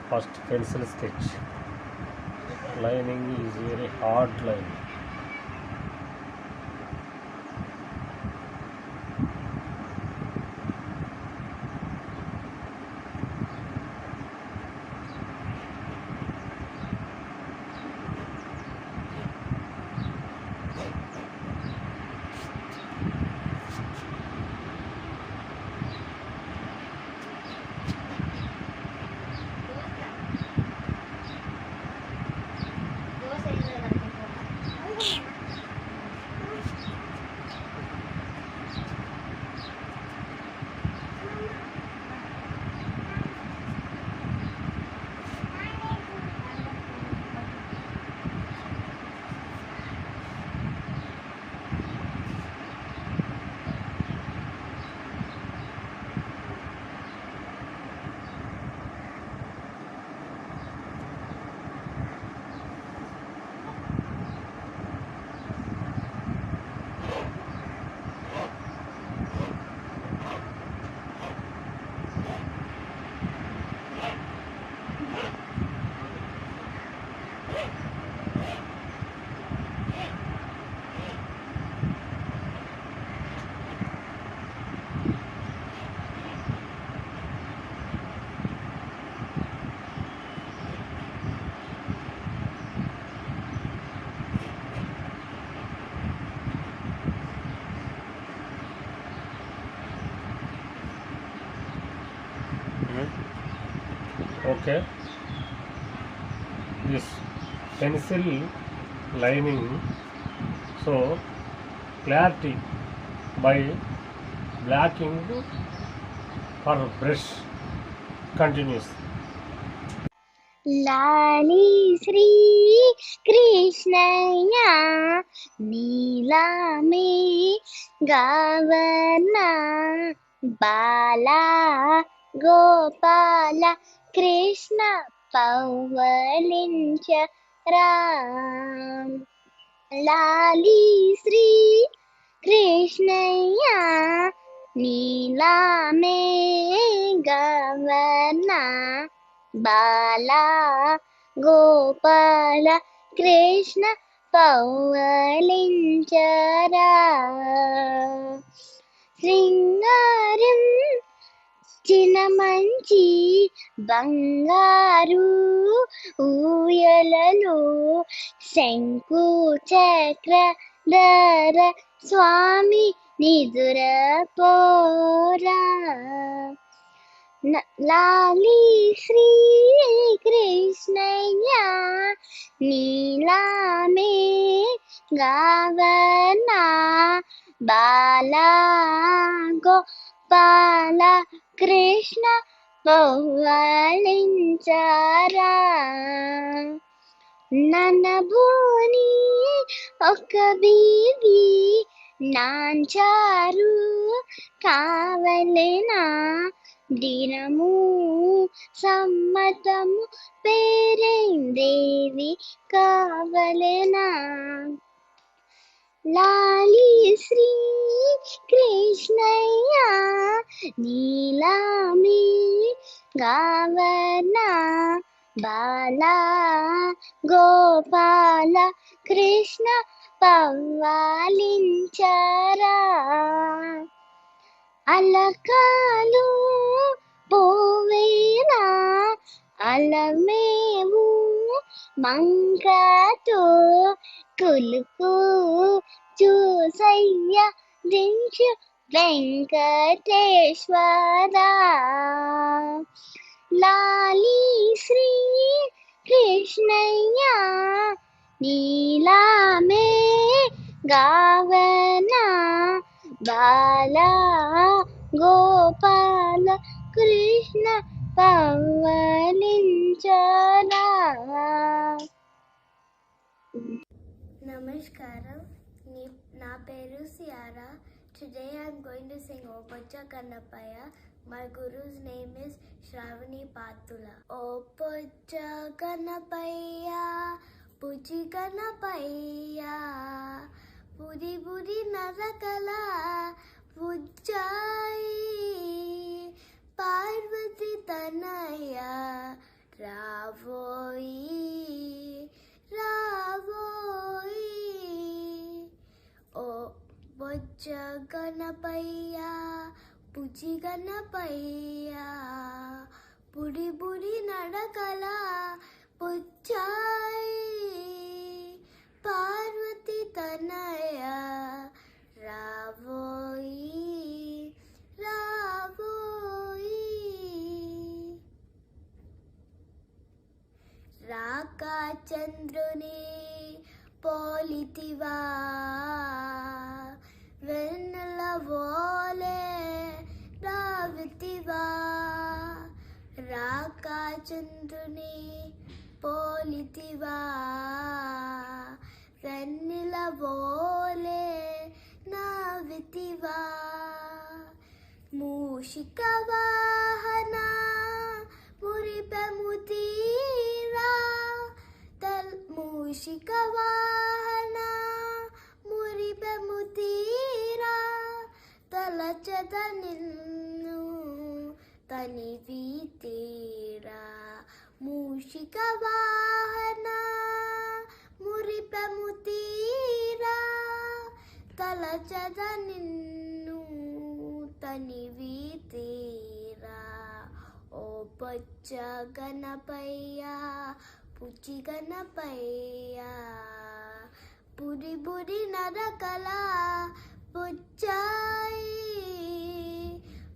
First pencil sketch. Lining is very hard line. Okay, this pencil lining, so clarity by blacking for brush continues. లాలి శ్రీ కృష్ణయ్య నీలామే గవర్ణ బాలా గోపాల కృష్ణ పౌవలించ రామ్ లాలి శ్రీ కృష్ణయ్య నీలామే గవర్ణ బాలా గోపాల కృష్ణ పౌవలించరా శృంగారం చినమంచి బంగారు ఊయలలో శంకు చక్ర ధర స్వామి నిదురపోరా లాలి శ్రీ కృష్ణయ్య నీలామే గావనా బాల గోపాల కృష్ణ పౌవళించారా ననబోని ఒక బీవి నాంచారు కావలెనా దినము సమ్మతము పేరేందేవి కావలెనా లాలి శ్రీ కృష్ణయ్య నీలామి గావనా బాల గోపాల కృష్ణ పవ్వాలించారా అలకాలు పోవేనా అలమేవు మంకతో కులుకు చూసయ్య దించు వెంకటేశ్వర లాలి శ్రీ కృష్ణయ్య నీలామే గావనా బాల గోపాల కృష్ణ పవ్వళించరా. నమస్కారం, నా పేరు Sierra. Today I'm going to sing O Bojja Ganapaya. My guru's name is Shravani Patula. O Bojja Ganapaya, Puji Ganapaya, Puri Puri Narakala, Pujjai, Parvati Tanaya, Ravoi, Ravoi. O Bojja Ganapaya, Puji Ganapaya, Puri Puri Nadakala, Pujjai, Parvati Tanaya, Ravoi, Ravoi. Raka Chandruni Politiva, Venala Vole Ravitiva, Raka Chandruni Politiva, Venila Vole Navitiva, Mushika Vahana Muripamutira, Mushika Vahana Muripamutira, Talachata Ninnu Tanivitira, Mushika Vahana Muripamutira, Talachata Ninnu Tanivitira. O Bojja Ganapaya, Puji Ganapaya, Puri Puri Nadakala, Pujjai,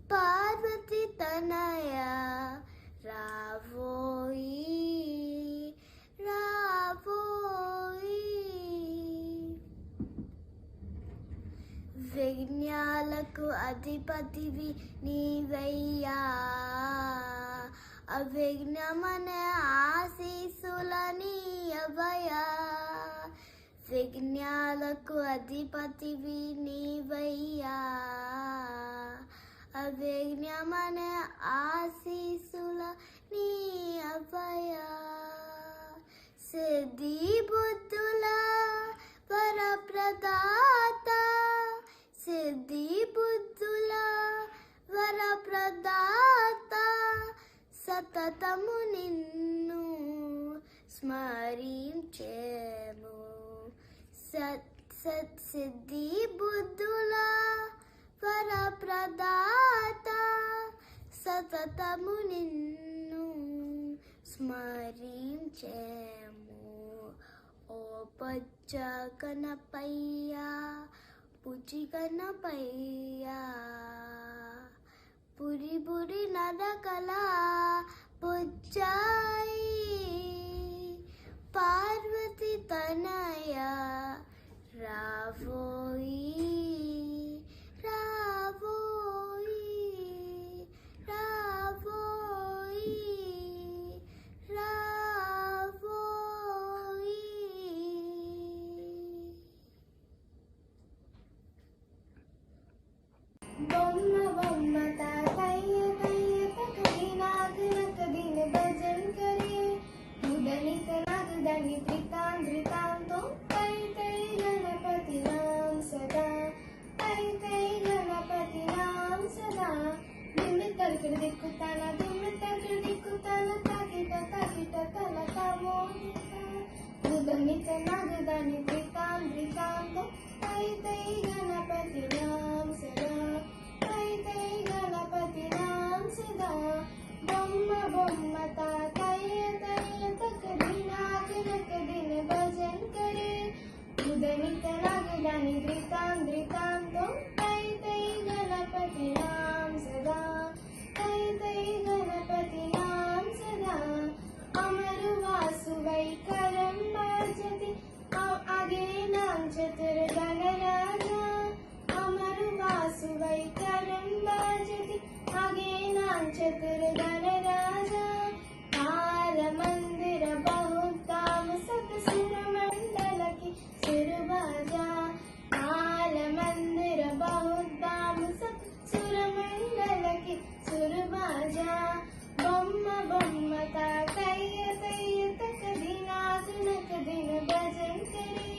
Parvati Tanaya, Ravoi, Ravoi. Vignalaku Adipativi Nivaya, Avignamane Asisulani Avaya, Vignalaku Adipativi Nivaya, Avignamane Asisulani Avaya, Siddhi Buddhula Varapradata, Siddhi Buddhula Varapradata, Satatamu Ninnu Smarinchemu, Siddhi Buddhula Varapradata, Satatamu Ninnu Smarinchemu. O Bojja Ganapaya, పుచి కన్నపయ్యా పురి పురి నరకల పుచ్చాయి పార్వతి తనయ రావోయి రావోయి రావోయి రావోయి. బొమ్మ బొమ్మ తాతయ్య తయ్య తకది నాగ్ నకదిన భజన్ करे उदनित नाग दनि त्रितां त्रितां तो तै तै गणपति नाम सदा तै तै गणपति नाम सदा दिम्मित्तर दिक्कुतान ताकिट तल तमो उदनित नाग दनि त्रितां त्रितां तो तै तै गणपति नाम सदा तै तै गणपति नाम सदा बొమ్మ బొమ్మ తాతయ్య తయ్య తకది నాగ్ నకదిన భజన్ करे उदनित नाग दनि त्रितां त्रितां तो तै तै गणपति नाम सदा तै तै गणपति नाम सदा अमरु वासुवै करं भजति अगेनां चतुर गणराजा अमरु वासुवै करं भजति अगेनां चतुर गणराजा ताल मंदिर बहुताम सत सुर मंडल की सुरबाजा ताल मंदिर बहुताम सत सुर मंडल की सुरबाजा बొమ్మ బొమ్మ తాతయ్య తయ్య తకది నాగ్ నకదిన భజన్ करे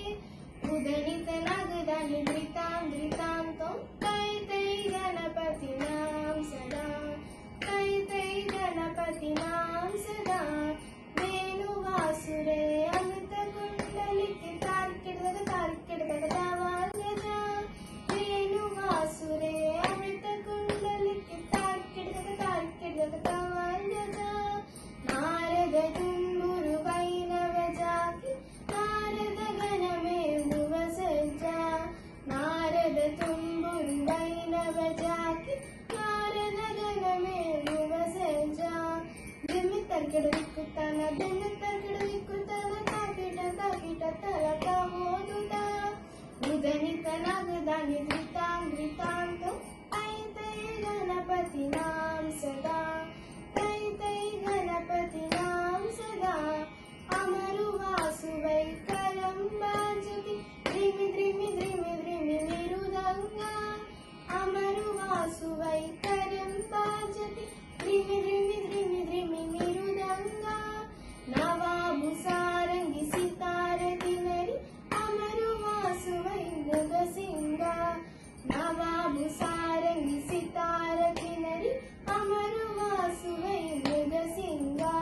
उदनित नाग दनि त्रितां त्रितां तो तै तै गणपति नाम सदा तै तै गणपति नाम सदा वेणुवासुरे अमित कुंडलिके तार्किडदग दावालजा वेणुवासुरे अमित कुंडलिके तार्किडदग दावालजा नारद तुम्बुरु वैनव जाति नारद गणमे भुव सज्जा नारद तुम्बुरु वैनव जाति नारद गणमे भुव सज्जा दिम्मित्तर दिक्कुतान ताकिट तल तमोदुता उदनित नाग दनि त्रितां त्रितां तो तै तै गणपति नाम सदा तै तै गणपति नाम सदा अमरु वासुवै करं भजति द्रिमि द्रिमि द्रिमि द्रिमि निरुदंगा अमरु वासुवै करं भजति द्रिमि द्रिमि द्रिमि द्रिमि निरुदंगा नवाबु सारंगी सितार दिनरि अमरु वासुवै मृगसिंगा नवाबु सारंगी सितार दिनरि अमरु वासुवै मृगसिंगा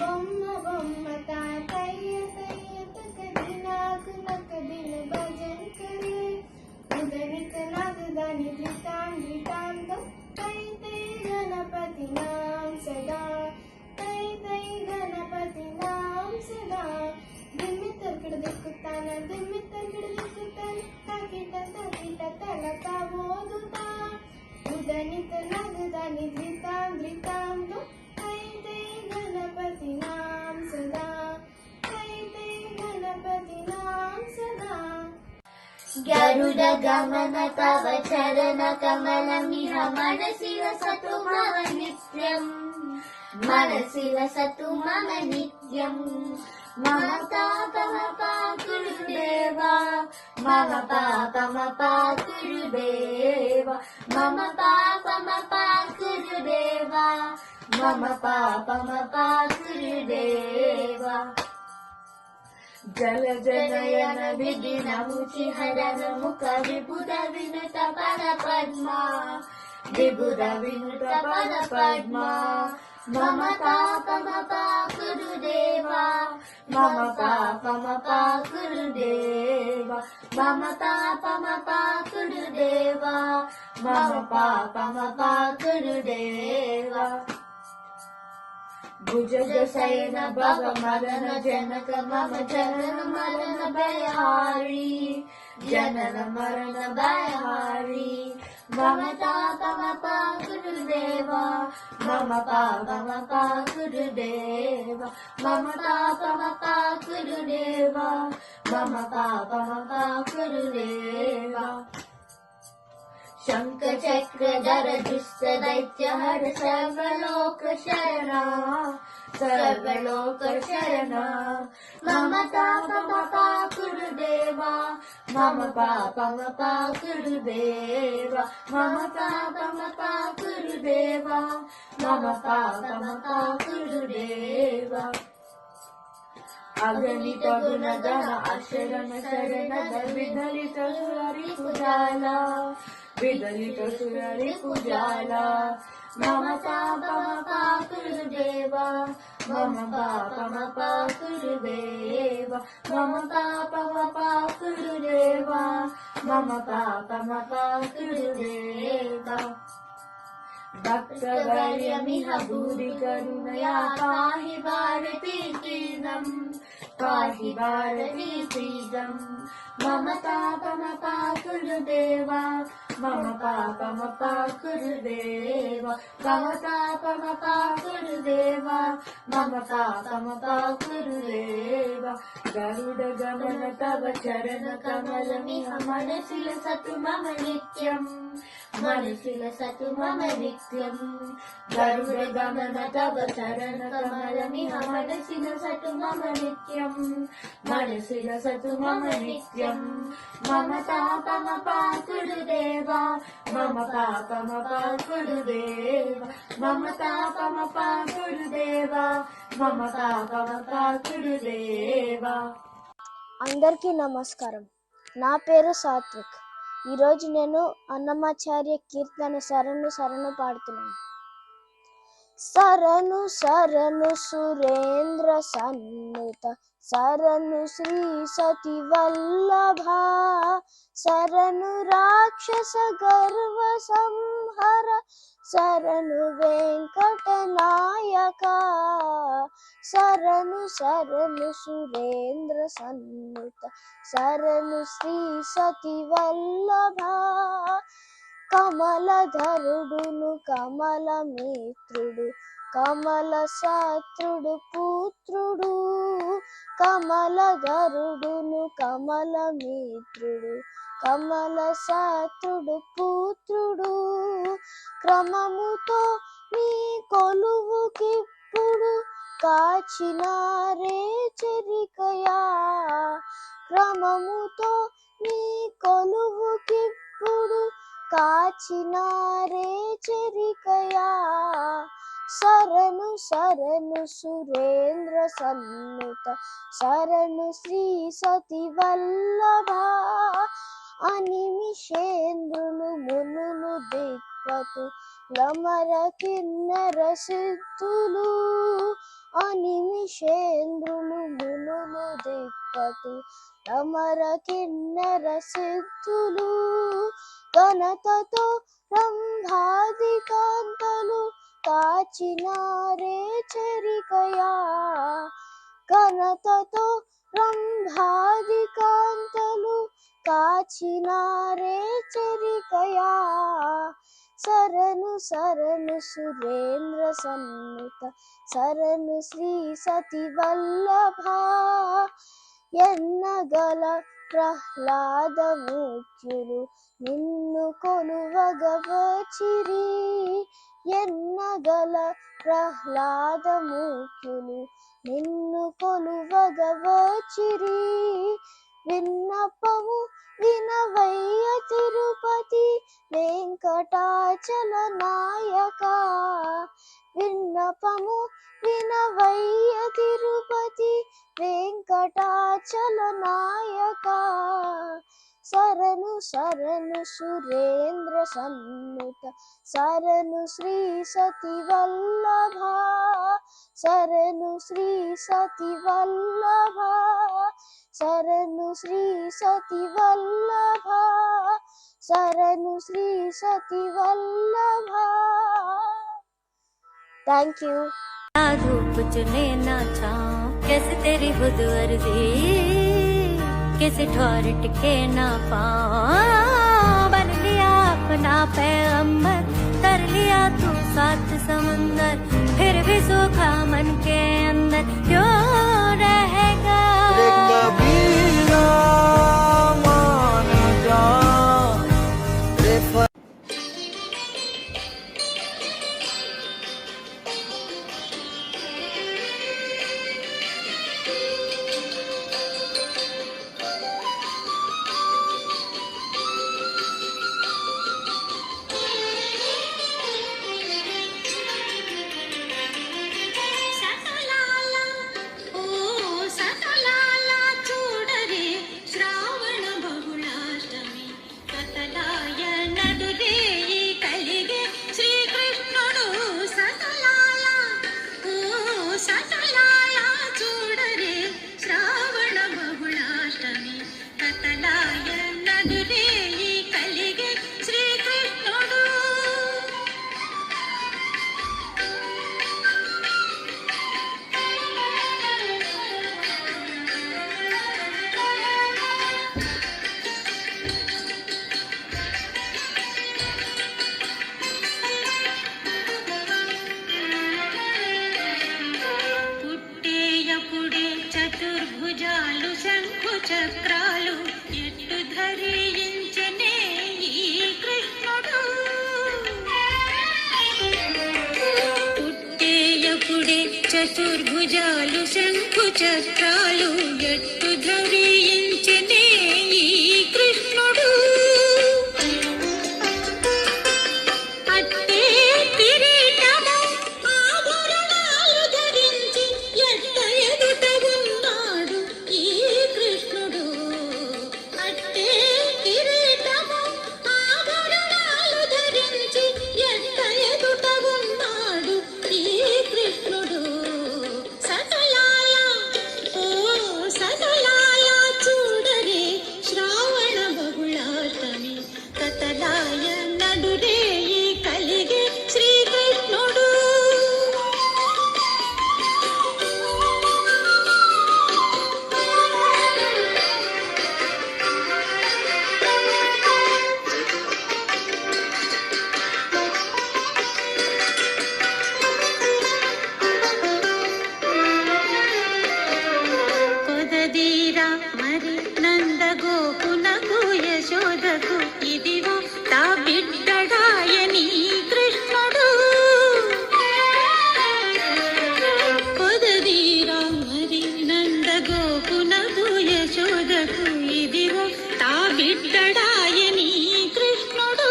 बొమ్మ బొమ్మ తాతయ్య తయ్య తకది నాగ్ నకదిన భజన్ करे उदनित नाग दनि त्रितां त्रितां तो तै तै गणपति नाम सदा तै तै गणपति नाम सदा दिम्मित्तर दिक्कुतान ताकिट तल तमोदुता उदनित नाग दनि त्रितां त्रितां तो तै तै गणपति नाम सदा तै तै गणपति नाम सदा गरुड गमन तव चरण कमलमिह मनसि वसतु मम नित्यं मनसि वसतु मम नित्यं मम पापमपाकुरुदेवा मम पापमपाकुरुदेवा मम पापमपाकुरुदेवा मम पापमपाकुरुदेवा जल जनयन विदिन मुचि हरन मुख विबुध विनुत पद पद्मा विबुध विनुत पद पद्मा मम पापमपाकुरुदेवा मम पापमपाकुरुदेवा मम पापमपाकुरुदेवा मम पापमपाकुरुदेवा भुजग शयन भव मरण जनक मम जनन मरण भयहारी जनन मरण भयहारी मम ताप गुरुदेवा मम पापा गुरुदेवा मम ताप गुरुदेवा मम पापा गुरुदेवा शंख चक्रधर दुष्ट दैत्य हर सर्वलोक शरणा सर्वलोक शरणा मम पापा गुरुदेवा मम पापा गुरुदेवा मम पापा गुरुदेवा मम पापा गुरुदेवा अगणित गुणधन अशरण शरणद विदलित सुररि पूजाला विदलित सुररि पूजाला मम पापा गुरुदेवा मम पापा गुरुदेवा मम पापा गुरुदेवा मम पापा गुरुदेवा भक्तवर्यमिह भूरि करुणया पाहि भारती तीर्णम् पाहि भारती तीर्णम् मम पापा गुरुदेवा मम पापा गुरुदेवा मम पापा गुरुदेवा मम पापा गुरुदेवा गरुड गमन तव चरण कमलमिह मनसि लसतु मम नित्यम् मनसि लसतु मम नित्यम् गरुड गमन तव चरण कमलमिह मनसि लसतु मम नित्यम् मनसि लसतु मम नित्यम् मम पापा गुरुदेवा मम पापा गुरुदेवा मम पापा गुरुदेवा मम पापा गुरुदेवा అందరికీ నమస్కారం. నా పేరు సాత్విక్. ఈరోజు నేను అన్నమాచార్య కీర్తన శరణు శరణు పాడుతున్నాను. శరణు శరణు సురేంద్ర సన్నుత శరణు శ్రీ సతి వల్లభ శరణు రాక్షస గర్వ సంహర శరణు వెంకటనాయక శరణు శరణు సురేంద్ర సన్నుత శరణు శ్రీ సతి వల్లభ కమలధరుడును కమల మిత్రుడు కమల శత్రుడు పుత్రుడు కమలధరుడును కమల మిత్రుడు కమల శత్రుడు పుత్రుడు క్రమముతో నీ కొలువుకిప్పుడు కాచినారే చెరికయా క్రమముతో నీ కొలువుకిప్పుడు కాచినారే చెరికయా శరణు శరణు సురేంద్ర సన్నుత శరణు శ్రీ సతి వల్లభ అనిమిషేంద్రులు మునులు దిక్పతు లమర కిన్నర సిద్ధులు అనిమిషేంద్రులు మునులు దిక్పతు లమర కిన్నర సిద్ధులు ఘనతతో రంభాదికాంతలు కాచినారే చెరికయా ఘనతతో రంభాదికాంతలు కాచినారే చెరికయా శరణు శరణు సురేంద్ర సన్నుత శరణు శ్రీ సతి వల్లభ ఎన్నగల ప్రహ్లాద ముఖ్యులు నిన్ను కొలువగవచిరి ఎన్నగల ప్రహ్లాద ముఖ్యులు నిన్ను కొలువగవచిరి విన్నపము వినవయ్య తిరుపతి వెంకటాచల నాయక విన్నపము వినవయ్య తిరుపతి వెంకటాచల నాయక శరణు శరణు సురేంద్ర సన్నుత శరణు శ్రీ సతి వల్లభ శరణు శ్రీ సతి వల్లభ శరణు శ్రీ సతి వల్లభ శరణు శ్రీ సతి వల్లభ. Thank you. धूप चुने ना छाऊं कैसे तेरी बुध अर्जी किसी ठोर टिके ना पाऊं। बन लिया अपना पैगंबर, कर लिया तू सात समंदर, फिर भी सूखा मन के अंदर क्यों रहेगा? చతుర్భుజాలు శంఖు చక్రాలు ఎట్టు ధరించనే ఈ కృష్ణుడు. పుట్టేయపుడే చతుర్భుజాలు శంఖు చక్రాలు ఎట్టు ధరించనే ఈ కృష్ణుడు. అట్టే కిరీటము ఆభరణాలు ధరించి ఎట్ట ఎదుట ఉన్నాడు ఈ కృష్ణుడు. అట్టే కిరీటము ఆభరణాలు ధరించి ఎట్ట ఎదుట ఉన్నాడు ఈ కృష్ణుడు. సతలాల ఓ సతలాల చూడరే శ్రావణ బహుళాష్టమి కతలాయ నడురే ఈ కలిగే శ్రీకృష్ణుడు. పొదదీరా మరి నందగోపునకు యశోదకు ఇదిగో తా బిడ్డడాయని కృష్ణుడు. పొదదీరా మరి నందగోపునకు యశోదకు ఇదిగో తా బిడ్డడాయని కృష్ణుడు.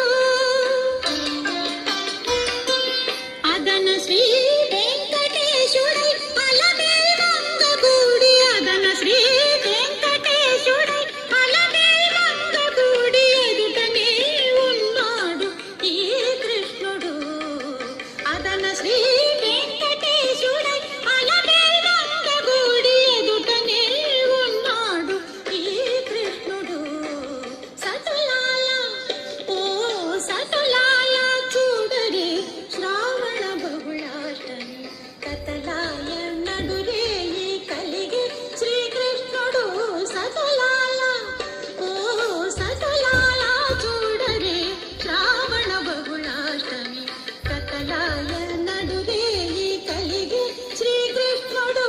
అదన శ్రీ వెంకటేశుడై అలమేల్మంగగూడి, అదన శ్రీ వెంకటేశుడై అలమేల్మంగగూడి ఎదుటనే ఉన్నాడు ఈ కృష్ణుడు. అదన శ్రీ వెంకటేశుడై అలమేల్మంగగూడి ఎదుటనే ఉన్నాడు ఈ కృష్ణుడు. సతులాల ఓ సతులాల చూడరే శ్రావణ బహుళాష్టమి కతలాయ నడురే ఈ కలిగే శ్రీకృష్ణుడు. సతులాల ఓ సతులాల చూడరే శ్రావణ బహుళాష్టమి కతలాయ నడురే ఈ కలిగే శ్రీకృష్ణుడు.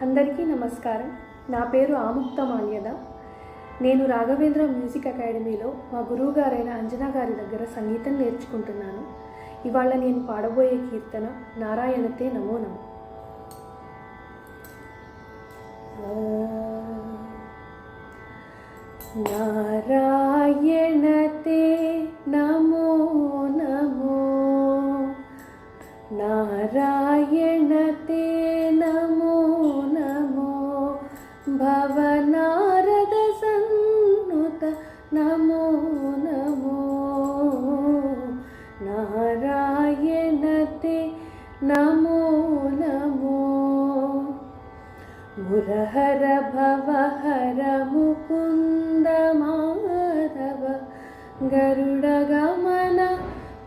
అందరికీ నమస్కారం. నా పేరు ఆముక్త మాల్యద. నేను రాఘవేంద్ర మ్యూజిక్ అకాడమీలో మా గురువు గారైన అంజనా గారి దగ్గర సంగీతం నేర్చుకుంటున్నాను. ఇవాళ నేను పాడబోయే కీర్తన నారాయణతే నమో నమో. నారాయణతే నమో నమో, నారాయణతే నమో నమో, భవనారద సన్నుత నమో నమో, నారాయణతే నమో నమో. మురహర భవహర ముకుంద మాధవ, గరుడ గమన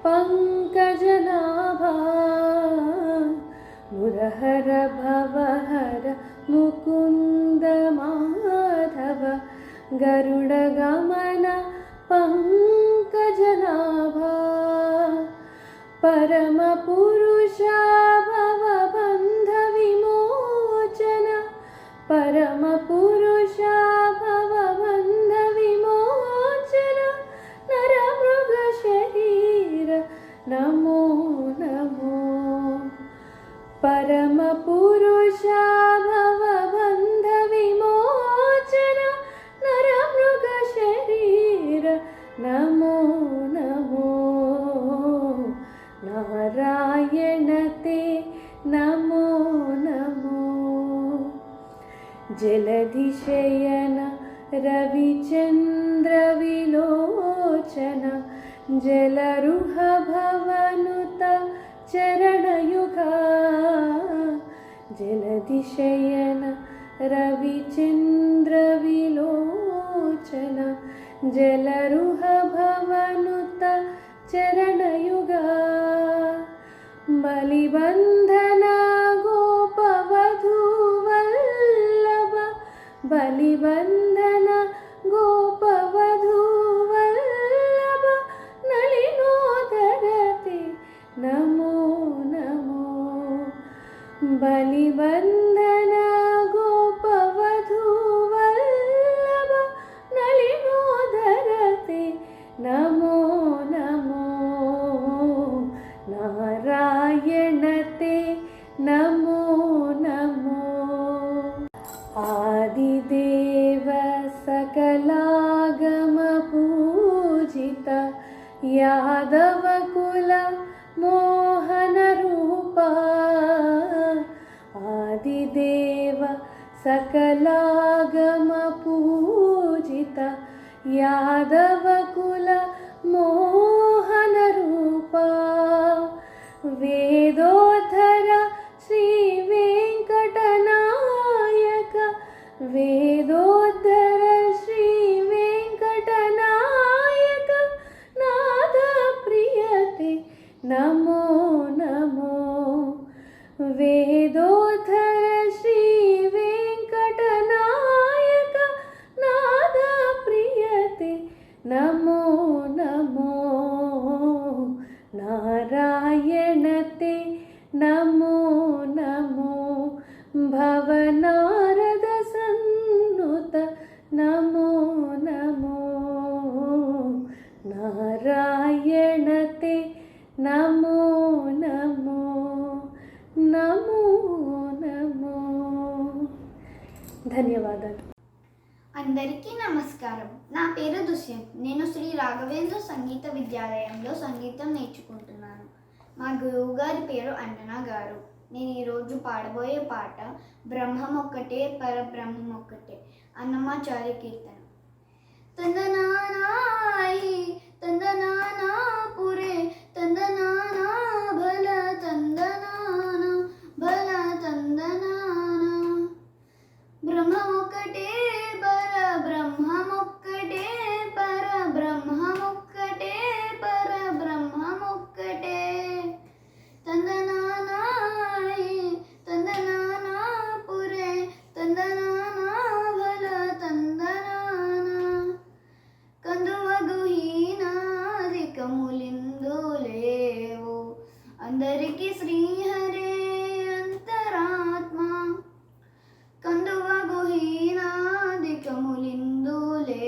పంకజనాభా, మురహర భవహర ముకుంద మాధవ, గరుడ గమన పంకజనాభా, పరమ పురుష భవబంధ విమోచన, పరమ పురుష భవబంధ విమోచన, నరమృగ శరీర నమో నమో, పరమ పురుష భవబంధ విమోచన, నరమృగ శరీర నమో నమో, నారాయణతే నమో నమో. జలధిశయన రవిచంద్ర విలోచన, జలరుహ భవనుత చరణయుగా, జలధిశయన రవిచంద్ర విలోచన, జలరుహ భవనుత చరణయుగా, బలిబంధన గోపవధూవల్లభ, బలిబంధన గోపవధూవల్లభ, నళినోదరతే నమో నమో, బలిబంధన గోపవధూవల్లభ, నళినోదరతే నమో నమో, నారాయణతే నమో నమో. ఆదిదేవ సకలాగమ పూజిత, యాదవ కుల మోహన రూప, ఆదిదేవ సకలాగమ పూజిత, యాదవ కుల మోహన రూప, వేదోధర శ్రీ వెంకటనాయక, వేదోధర శ్రీ వెంకటనాయక, నాద ప్రియతే నమో నమో, వేదోధర శ్రీ వెంకటనాయక, నాద ప్రియతే నమో నమో, నారాయణతే నమో నమో, భవనారద సన్నుత నమో నమో, నారాయణతే నమో నమో, నమో నమో. ధన్యవాదాలు. అందరికీ నమస్కారం. నా పేరు దుష్యంత్. నేను శ్రీ రాఘవేంద్ర సంగీత విద్యాలయంలో సంగీతం నేర్చుకుంటున్నాను. మా గురువు గారి పేరు అంజనా గారు. నేను ఈరోజు పాడబోయే పాట బ్రహ్మం ఒక్కటే పరబ్రహ్మం ఒక్కటే అన్నమాచార్య కీర్తన. తందనానాయి తందనానా పురే తందనానా భల తందనానా భల తందనానా, బ్రహ్మం ఒక్కటే పరబ్రహ్మం ఒక్కటే పరబ్రహ్మం ఒక్కటే పరబ్రహ్మం ఒక్కటే, తందనానాయి తందనానా పురే తందనానా భల తందనానా, కందువగుహీనాదికములిందు లేవు అందరికీ శ్రీహరే అంతరాత్మ, కందువగుహీనాదికములిందు లేవు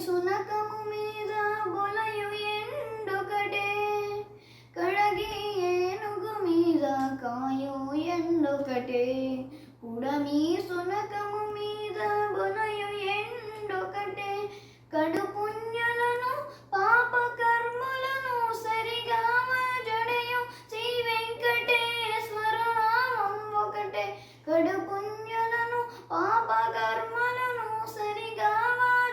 సునకము మీద బొలయు ఎండొకటే కడగి ఏనుగు మీద కాయు ఎండొకటే పుడమి సునకము మీద బొలయు ఎండొకటే కడు పుణ్యులను పాప కర్మలను సరిగా జడయు శ్రీ వెంకటేశ్వర నామం ఒకటే కడు పుణ్యులను పాప కర్మలను సరిగా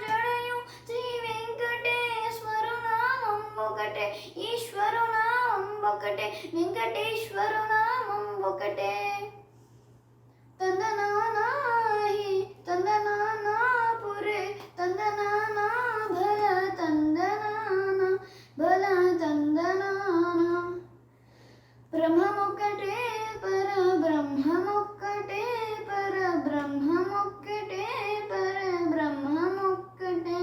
జడయు శ్రీ వెంకటేశ్వర నామం ఒకటే ఈశ్వర నామం ఒకటే వెంకటేశ్వర నామం ఒకటే తందనానాహి తందనానా పురే తందనానా భల తందనానా భల తందనానా బ్రహ్మమొక్కటే పరబ్రహ్మమొక్కటే పరబ్రహ్మమొక్కటే పరబ్రహ్మమొక్కటే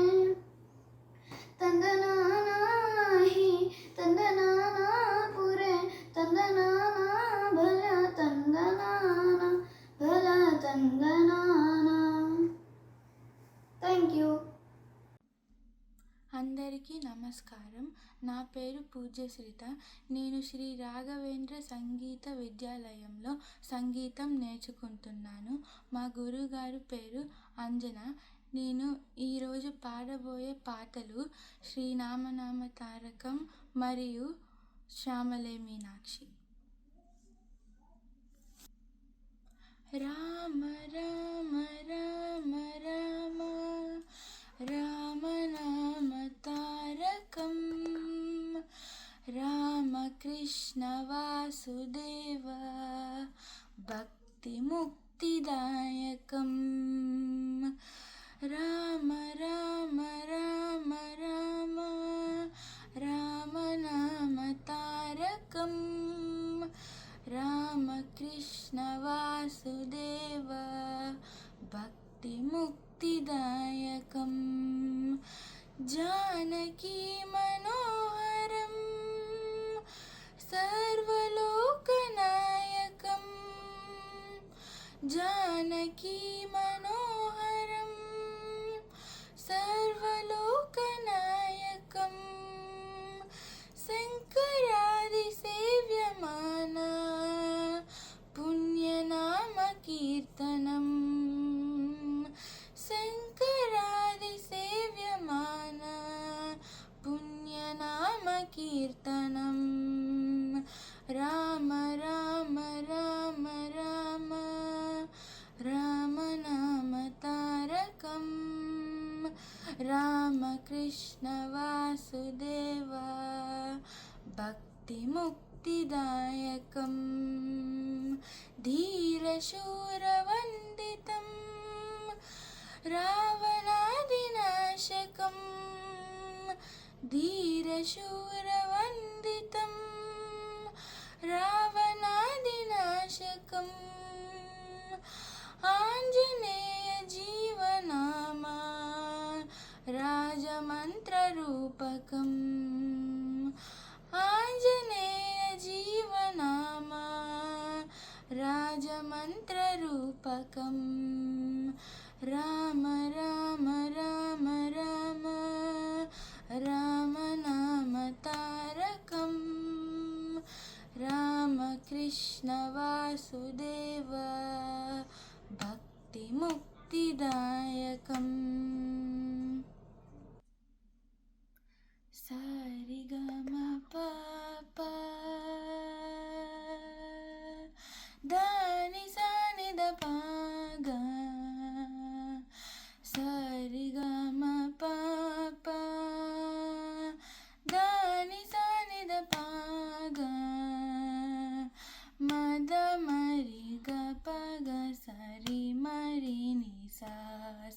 తందనానాహి తందనానా పురే తందనానా భల తందనానా భల తందనానా. Thank you. అందరికీ నమస్కారం. నా పేరు పూజ్యశ్రిత. నేను శ్రీ రాఘవేంద్ర సంగీత విద్యాలయంలో సంగీతం నేర్చుకుంటున్నాను. మా గురువుగారు పేరు అంజన. నేను ఈరోజు పాడబోయే పాటలు శ్రీనామనామ తారకం మరియు శ్యామలే మీనాక్షి. రామ రామ రామ రామ రామనామ తారకం రామకృష్ణ వాసుదేవ భక్తి ముక్తిదాయకం రామ రామ రామ రామ రామనామ తారకం రామకృష్ణ వాసుదేవ భక్తి ముక్తిదాయకం జానకీ మనోహరం సర్వలోకనాయకం జానకీ మనోహరం సర్వలోకనాయకం శంకరాది సేవ్యమాన పుణ్యనామ కీర్తనం శంకరాది సేవ్యమాన పుణ్యనామ కీర్తనం రామ రామ రామ రామ రామనామ తారకం రామకృష్ణ వాసుదేవ భక్తి ముక్తిదాయకం ధీరశూరవందితం రావణాదినాశకం ధీరశూరవందితం రావణాదినాశకం ఆంజనేయ జీవనామ రాజమంత్రరూపకం ఆంజనేయ జీవనామ రాజమంత్రరూపకం రామ రామ రామ రామ రామనామ తారకం రామకృష్ణ వాసుదేవ భక్తి ముక్తిదాయకం సరిగమ పాప దాని సానిద పాగా సరిగమ పాప దాని సానిద పాగా మద మరి గ పగ సరి మరి ని సా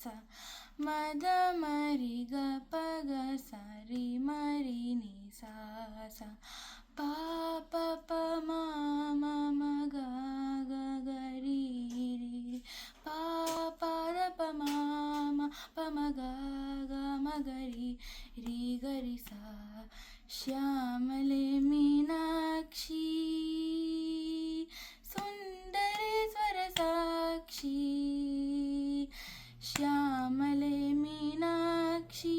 సా మద మరి గ పగ సరి మరి ని సా సా పా ప ప మా మ మ గ గ గ రి రి పా ప ర ప మా మ ప మ గ గ మ గ రి రి గ రి సా శ్యామలే మీనాక్షి సుందరేశ్వర సాక్షి శ్యామలే మీనాక్షి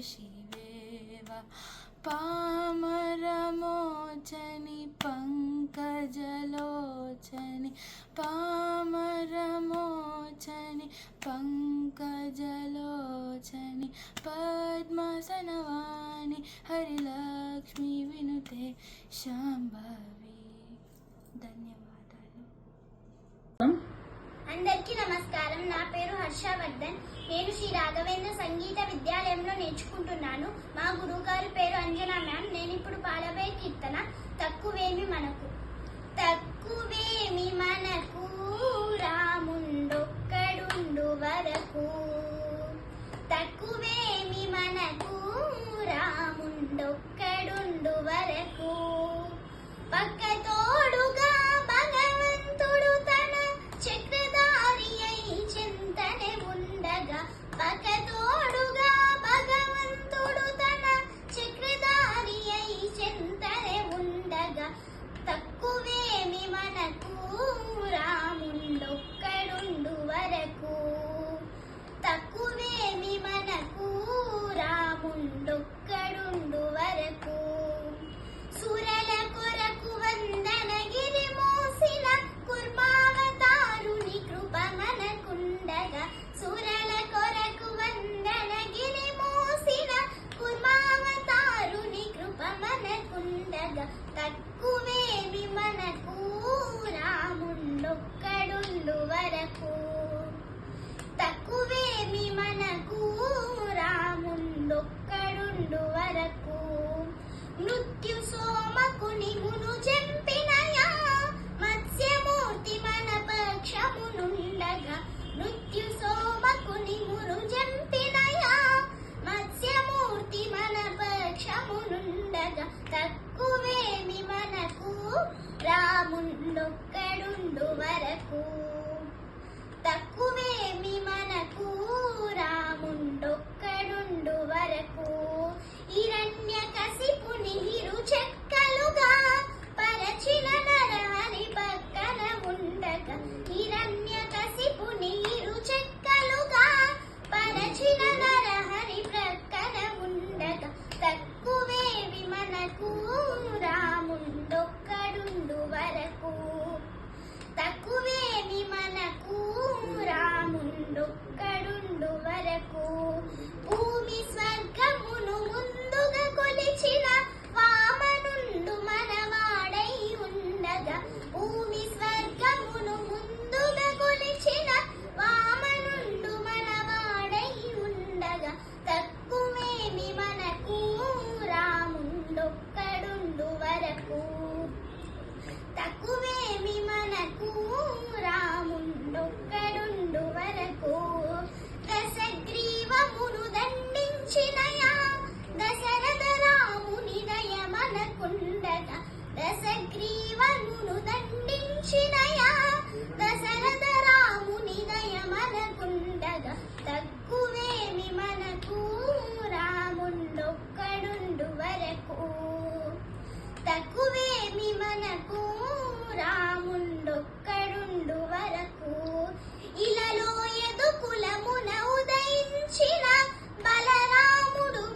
शिवेव पामरमोचनि पङ्कजलोचनि पामरमोचनि पङ्कजलोचनि पद्मसनवानि हरिलक्ष्मी विनुते शाम्भवी ధన్యవాదాలు. అందరికీ నమస్కారం. నా పేరు హర్షవర్ధన్. నేను శ్రీ రాఘవేంద్ర సంగీత విద్యాలయంలో నేర్చుకుంటున్నాను. మా గురువుగారి పేరు అంజనా మ్యామ్. నేను ఇప్పుడు పాడబోయే కీర్తన తక్కువేమి మనకు. తక్కువేమి మనకు రాముండొక్కడుండు వరకు. తక్కువేమి మనకు రాముండొక్కడుండు వరకు. పక్కతోడుగా భగవంతుడు తన చక్రధారి అయి చింతనే ఉండగా. పక్కతోడుగా భగవంతుడు తన చక్రధారి అయి చింతనే ఉండగా. తక్కువేమి మనకు రాముండొక్కడుండు వరకు. తక్కువేమి మనకు రాముండొక్కడుండు వరకు. సురల కొరకు వందనగిరి మోసిన కుర్మావతారుని కృప మనకుండగా. సురల కొరకు వందనగిరి మోసిన కుర్మావతారుని కృప మనకుండగా. తక్కువేమి మనకు రాముండొక్కడుండు వరకు. తక్కువేమి మనకు రాముండొక్కడుండు వరకు. మృత్యు సోమకుని మును చెంపినయా మత్స్యమూర్తి మన పక్షమునుండగా. మృత్యు సోమకుని మును చెంపినయా మత్స్యమూర్తి మన పక్షమునుండగా. తక్కువేమి మనకు రాముండొక్కడుండు వరకు. తక్కువేమి మనకు రాముండొక్కడుండు వరకు. హిరణ్యకశిపుని ఇరు చెక్కలుగా పరచిన నరహరి పక్కన ఉండగా. హిరణ్యకశిపుని ఇరు చెక్కలుగా పరచిన నరహరి ప్రక్కన ఉండగా. తక్కువేమి మనకు రాముండొక్కడుండు వరకు. తక్కువేమి మనకు రాముండొక్కడుండు వరకు. భూమి స్వర్గమును ముందుగా కొలిచిన వామనుండు మనవాడై ఉండగా. భూమి స్వర్గమును ముందుగా కొలిచిన వామనుండు మనవాడై ఉండగా. తక్కువేమి మనకు రాముండొక్కడుండు వరకు. తక్కువేమి మనకు రాముండొక్కడుండు వరకు. దశగ్రీవమును దండించినయా దశరథ రాముని దయ మనకుండగా. దశగ్రీవమును దండించినయా దశరథ రాముని దయ మనకుండగా. తక్కువేమి మనకు రాముండొక్కడుండు వరకు. తక్కువేమి మనకు రాముండొక్కడుండు వరకు. ఇలలో యదుకులమున ఉదయించిన బలరాముడు మన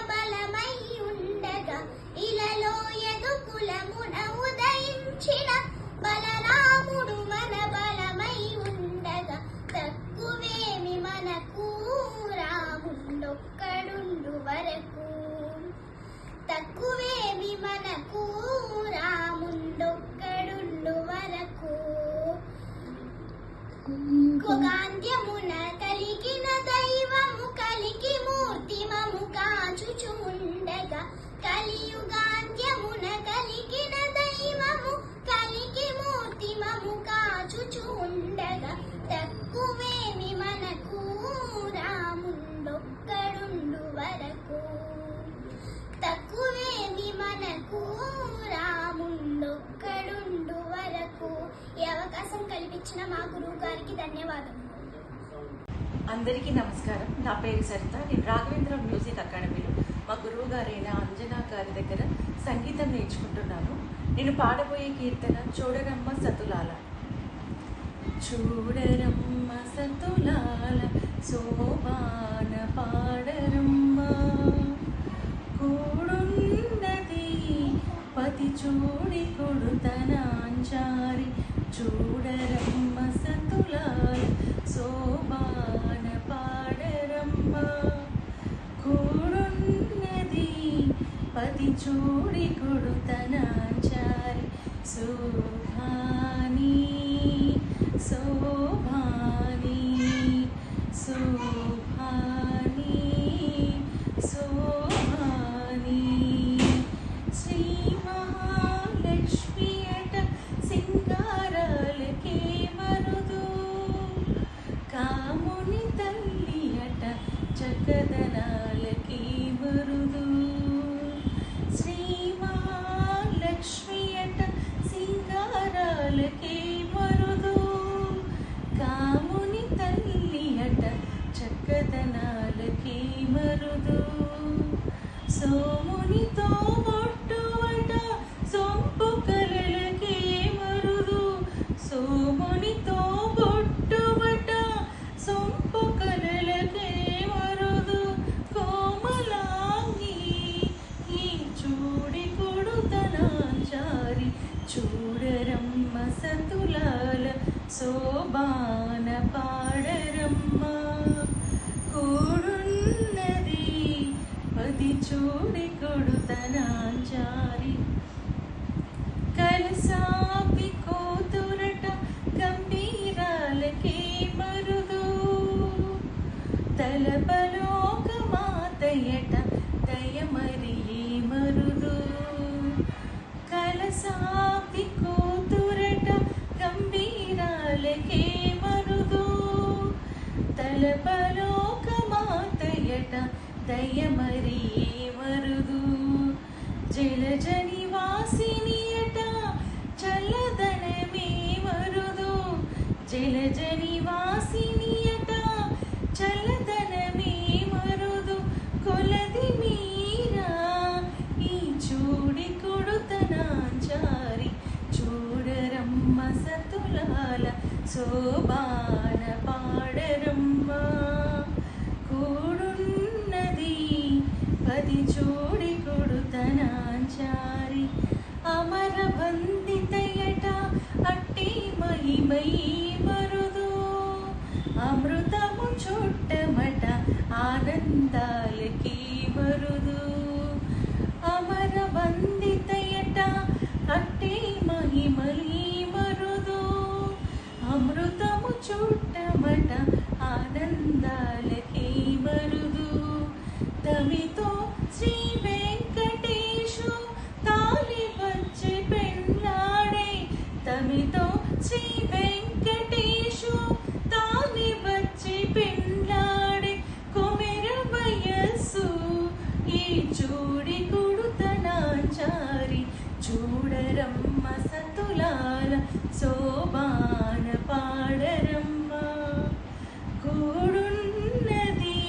బలమై ఉండగా. ఇలలో యదుకులమున ఉదయించిన బలరాముడు మన బలమై ఉండగా. తక్కువేమి మనకు రాముండొక్కడుండు వరకు. తక్కువేమి మనకు రాముండొక్కడుండు వరకు. ఖగోళమున కలిగిన దైవము కలికి మూర్తిమము కాచుచు ఉండగా. కలియుగాంత్యమున కలిగిన దైవము కలికి మూర్తిమము కాచుచు ఉండగా. తక్కువేమి మనకు రాముండొక్కడుండు వరకు. తక్కువేమి మనకు రాముండొక్కడుండు వరకు. ఈ అవకాశం కల్పించిన మా గురువు గారికి ధన్యవాదములు. అందరికీ నమస్కారం. నా పేరు సరిత. నేను రాఘవేంద్ర మ్యూజిక్ అకాడమీలో మా గురువు గారైన అంజనా గారి దగ్గర సంగీతం నేర్చుకుంటున్నాను. నేను పాడబోయే కీర్తన చూడరమ్మ సతులాల. చూడరమ్మ సతులాల సోబాన పాడరమ్మ చూడి కొడుతనాంచారి చూడరమ్మ సతులాల శోభాన పాడరమ్మ కూడున్నది పతి చూడి కొడుతనాంచారి శోభాని శోభాని శోభాని శోభాని శ్రీ మహాలక్ష్మి అట సింగారాలకే మరుదు కాముని తల్లి అట చక్కదనాలకే మరుదు శ్రీ మహాలక్ష్మి అట సింగారాలకే మరుదు కాముని తల్లి అట చక్కదనాలకే మరుదు సోమునితో బొట్టువట సొంపు కలలకే మరుదు సోమునితో బొట్టువట సొంపు కలలకే మరుదు కోమలాంగి ఈ చూడి కొడుతనాంచారి చూడరమ్మ సతులాల శోభాన పాడరమ్మ కూడున్నది పది చూడి కొడుతనాంచారి కలసాపి కోతురట గంభీరాలకే మరుదు తలపలోక మాతయట దయమరి మరుదు కలసాపి కోతురట గంభీరాలకే మరుదు తలపలోక మాతయట దయమరి మరుదు జలజ నివాసినియట చల్లదనమే మరుదు జలజ నివాసినియట చల్లదనమే మరుదు కొలది మీరా ఈ చూడి కొడుతనాంచారి చూడరమ్మ సతులాల శోభాన పాడరమ్మ కూడున్నది పది చూడి కొడుతనాంచారి అమర బందితయట అట్టి మహిమై మరుదు అమృతము చుట్టమట ఆనందాలకి మరుదు అమర బందితయట అట్టి మహిమలి మరుదు అమృతము చుట్టమట ఆనందాలకి మరుదు తమితో శ్రీ వెంకటేశు తాలి వచ్చి పెళ్ళాడే తమితో శ్రీ వెంకటేశు తాలి వచ్చి పెళ్ళాడే కొమెర వయస్సు ఈ చూడి కొడుతనాంచారి చూడరమ్మ సతులాల శోభాన పాడరమ్మ కూడున్నది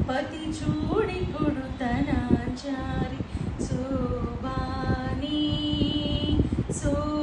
పతి చూడి కొడుతనాంచారి శోభాని శోభాని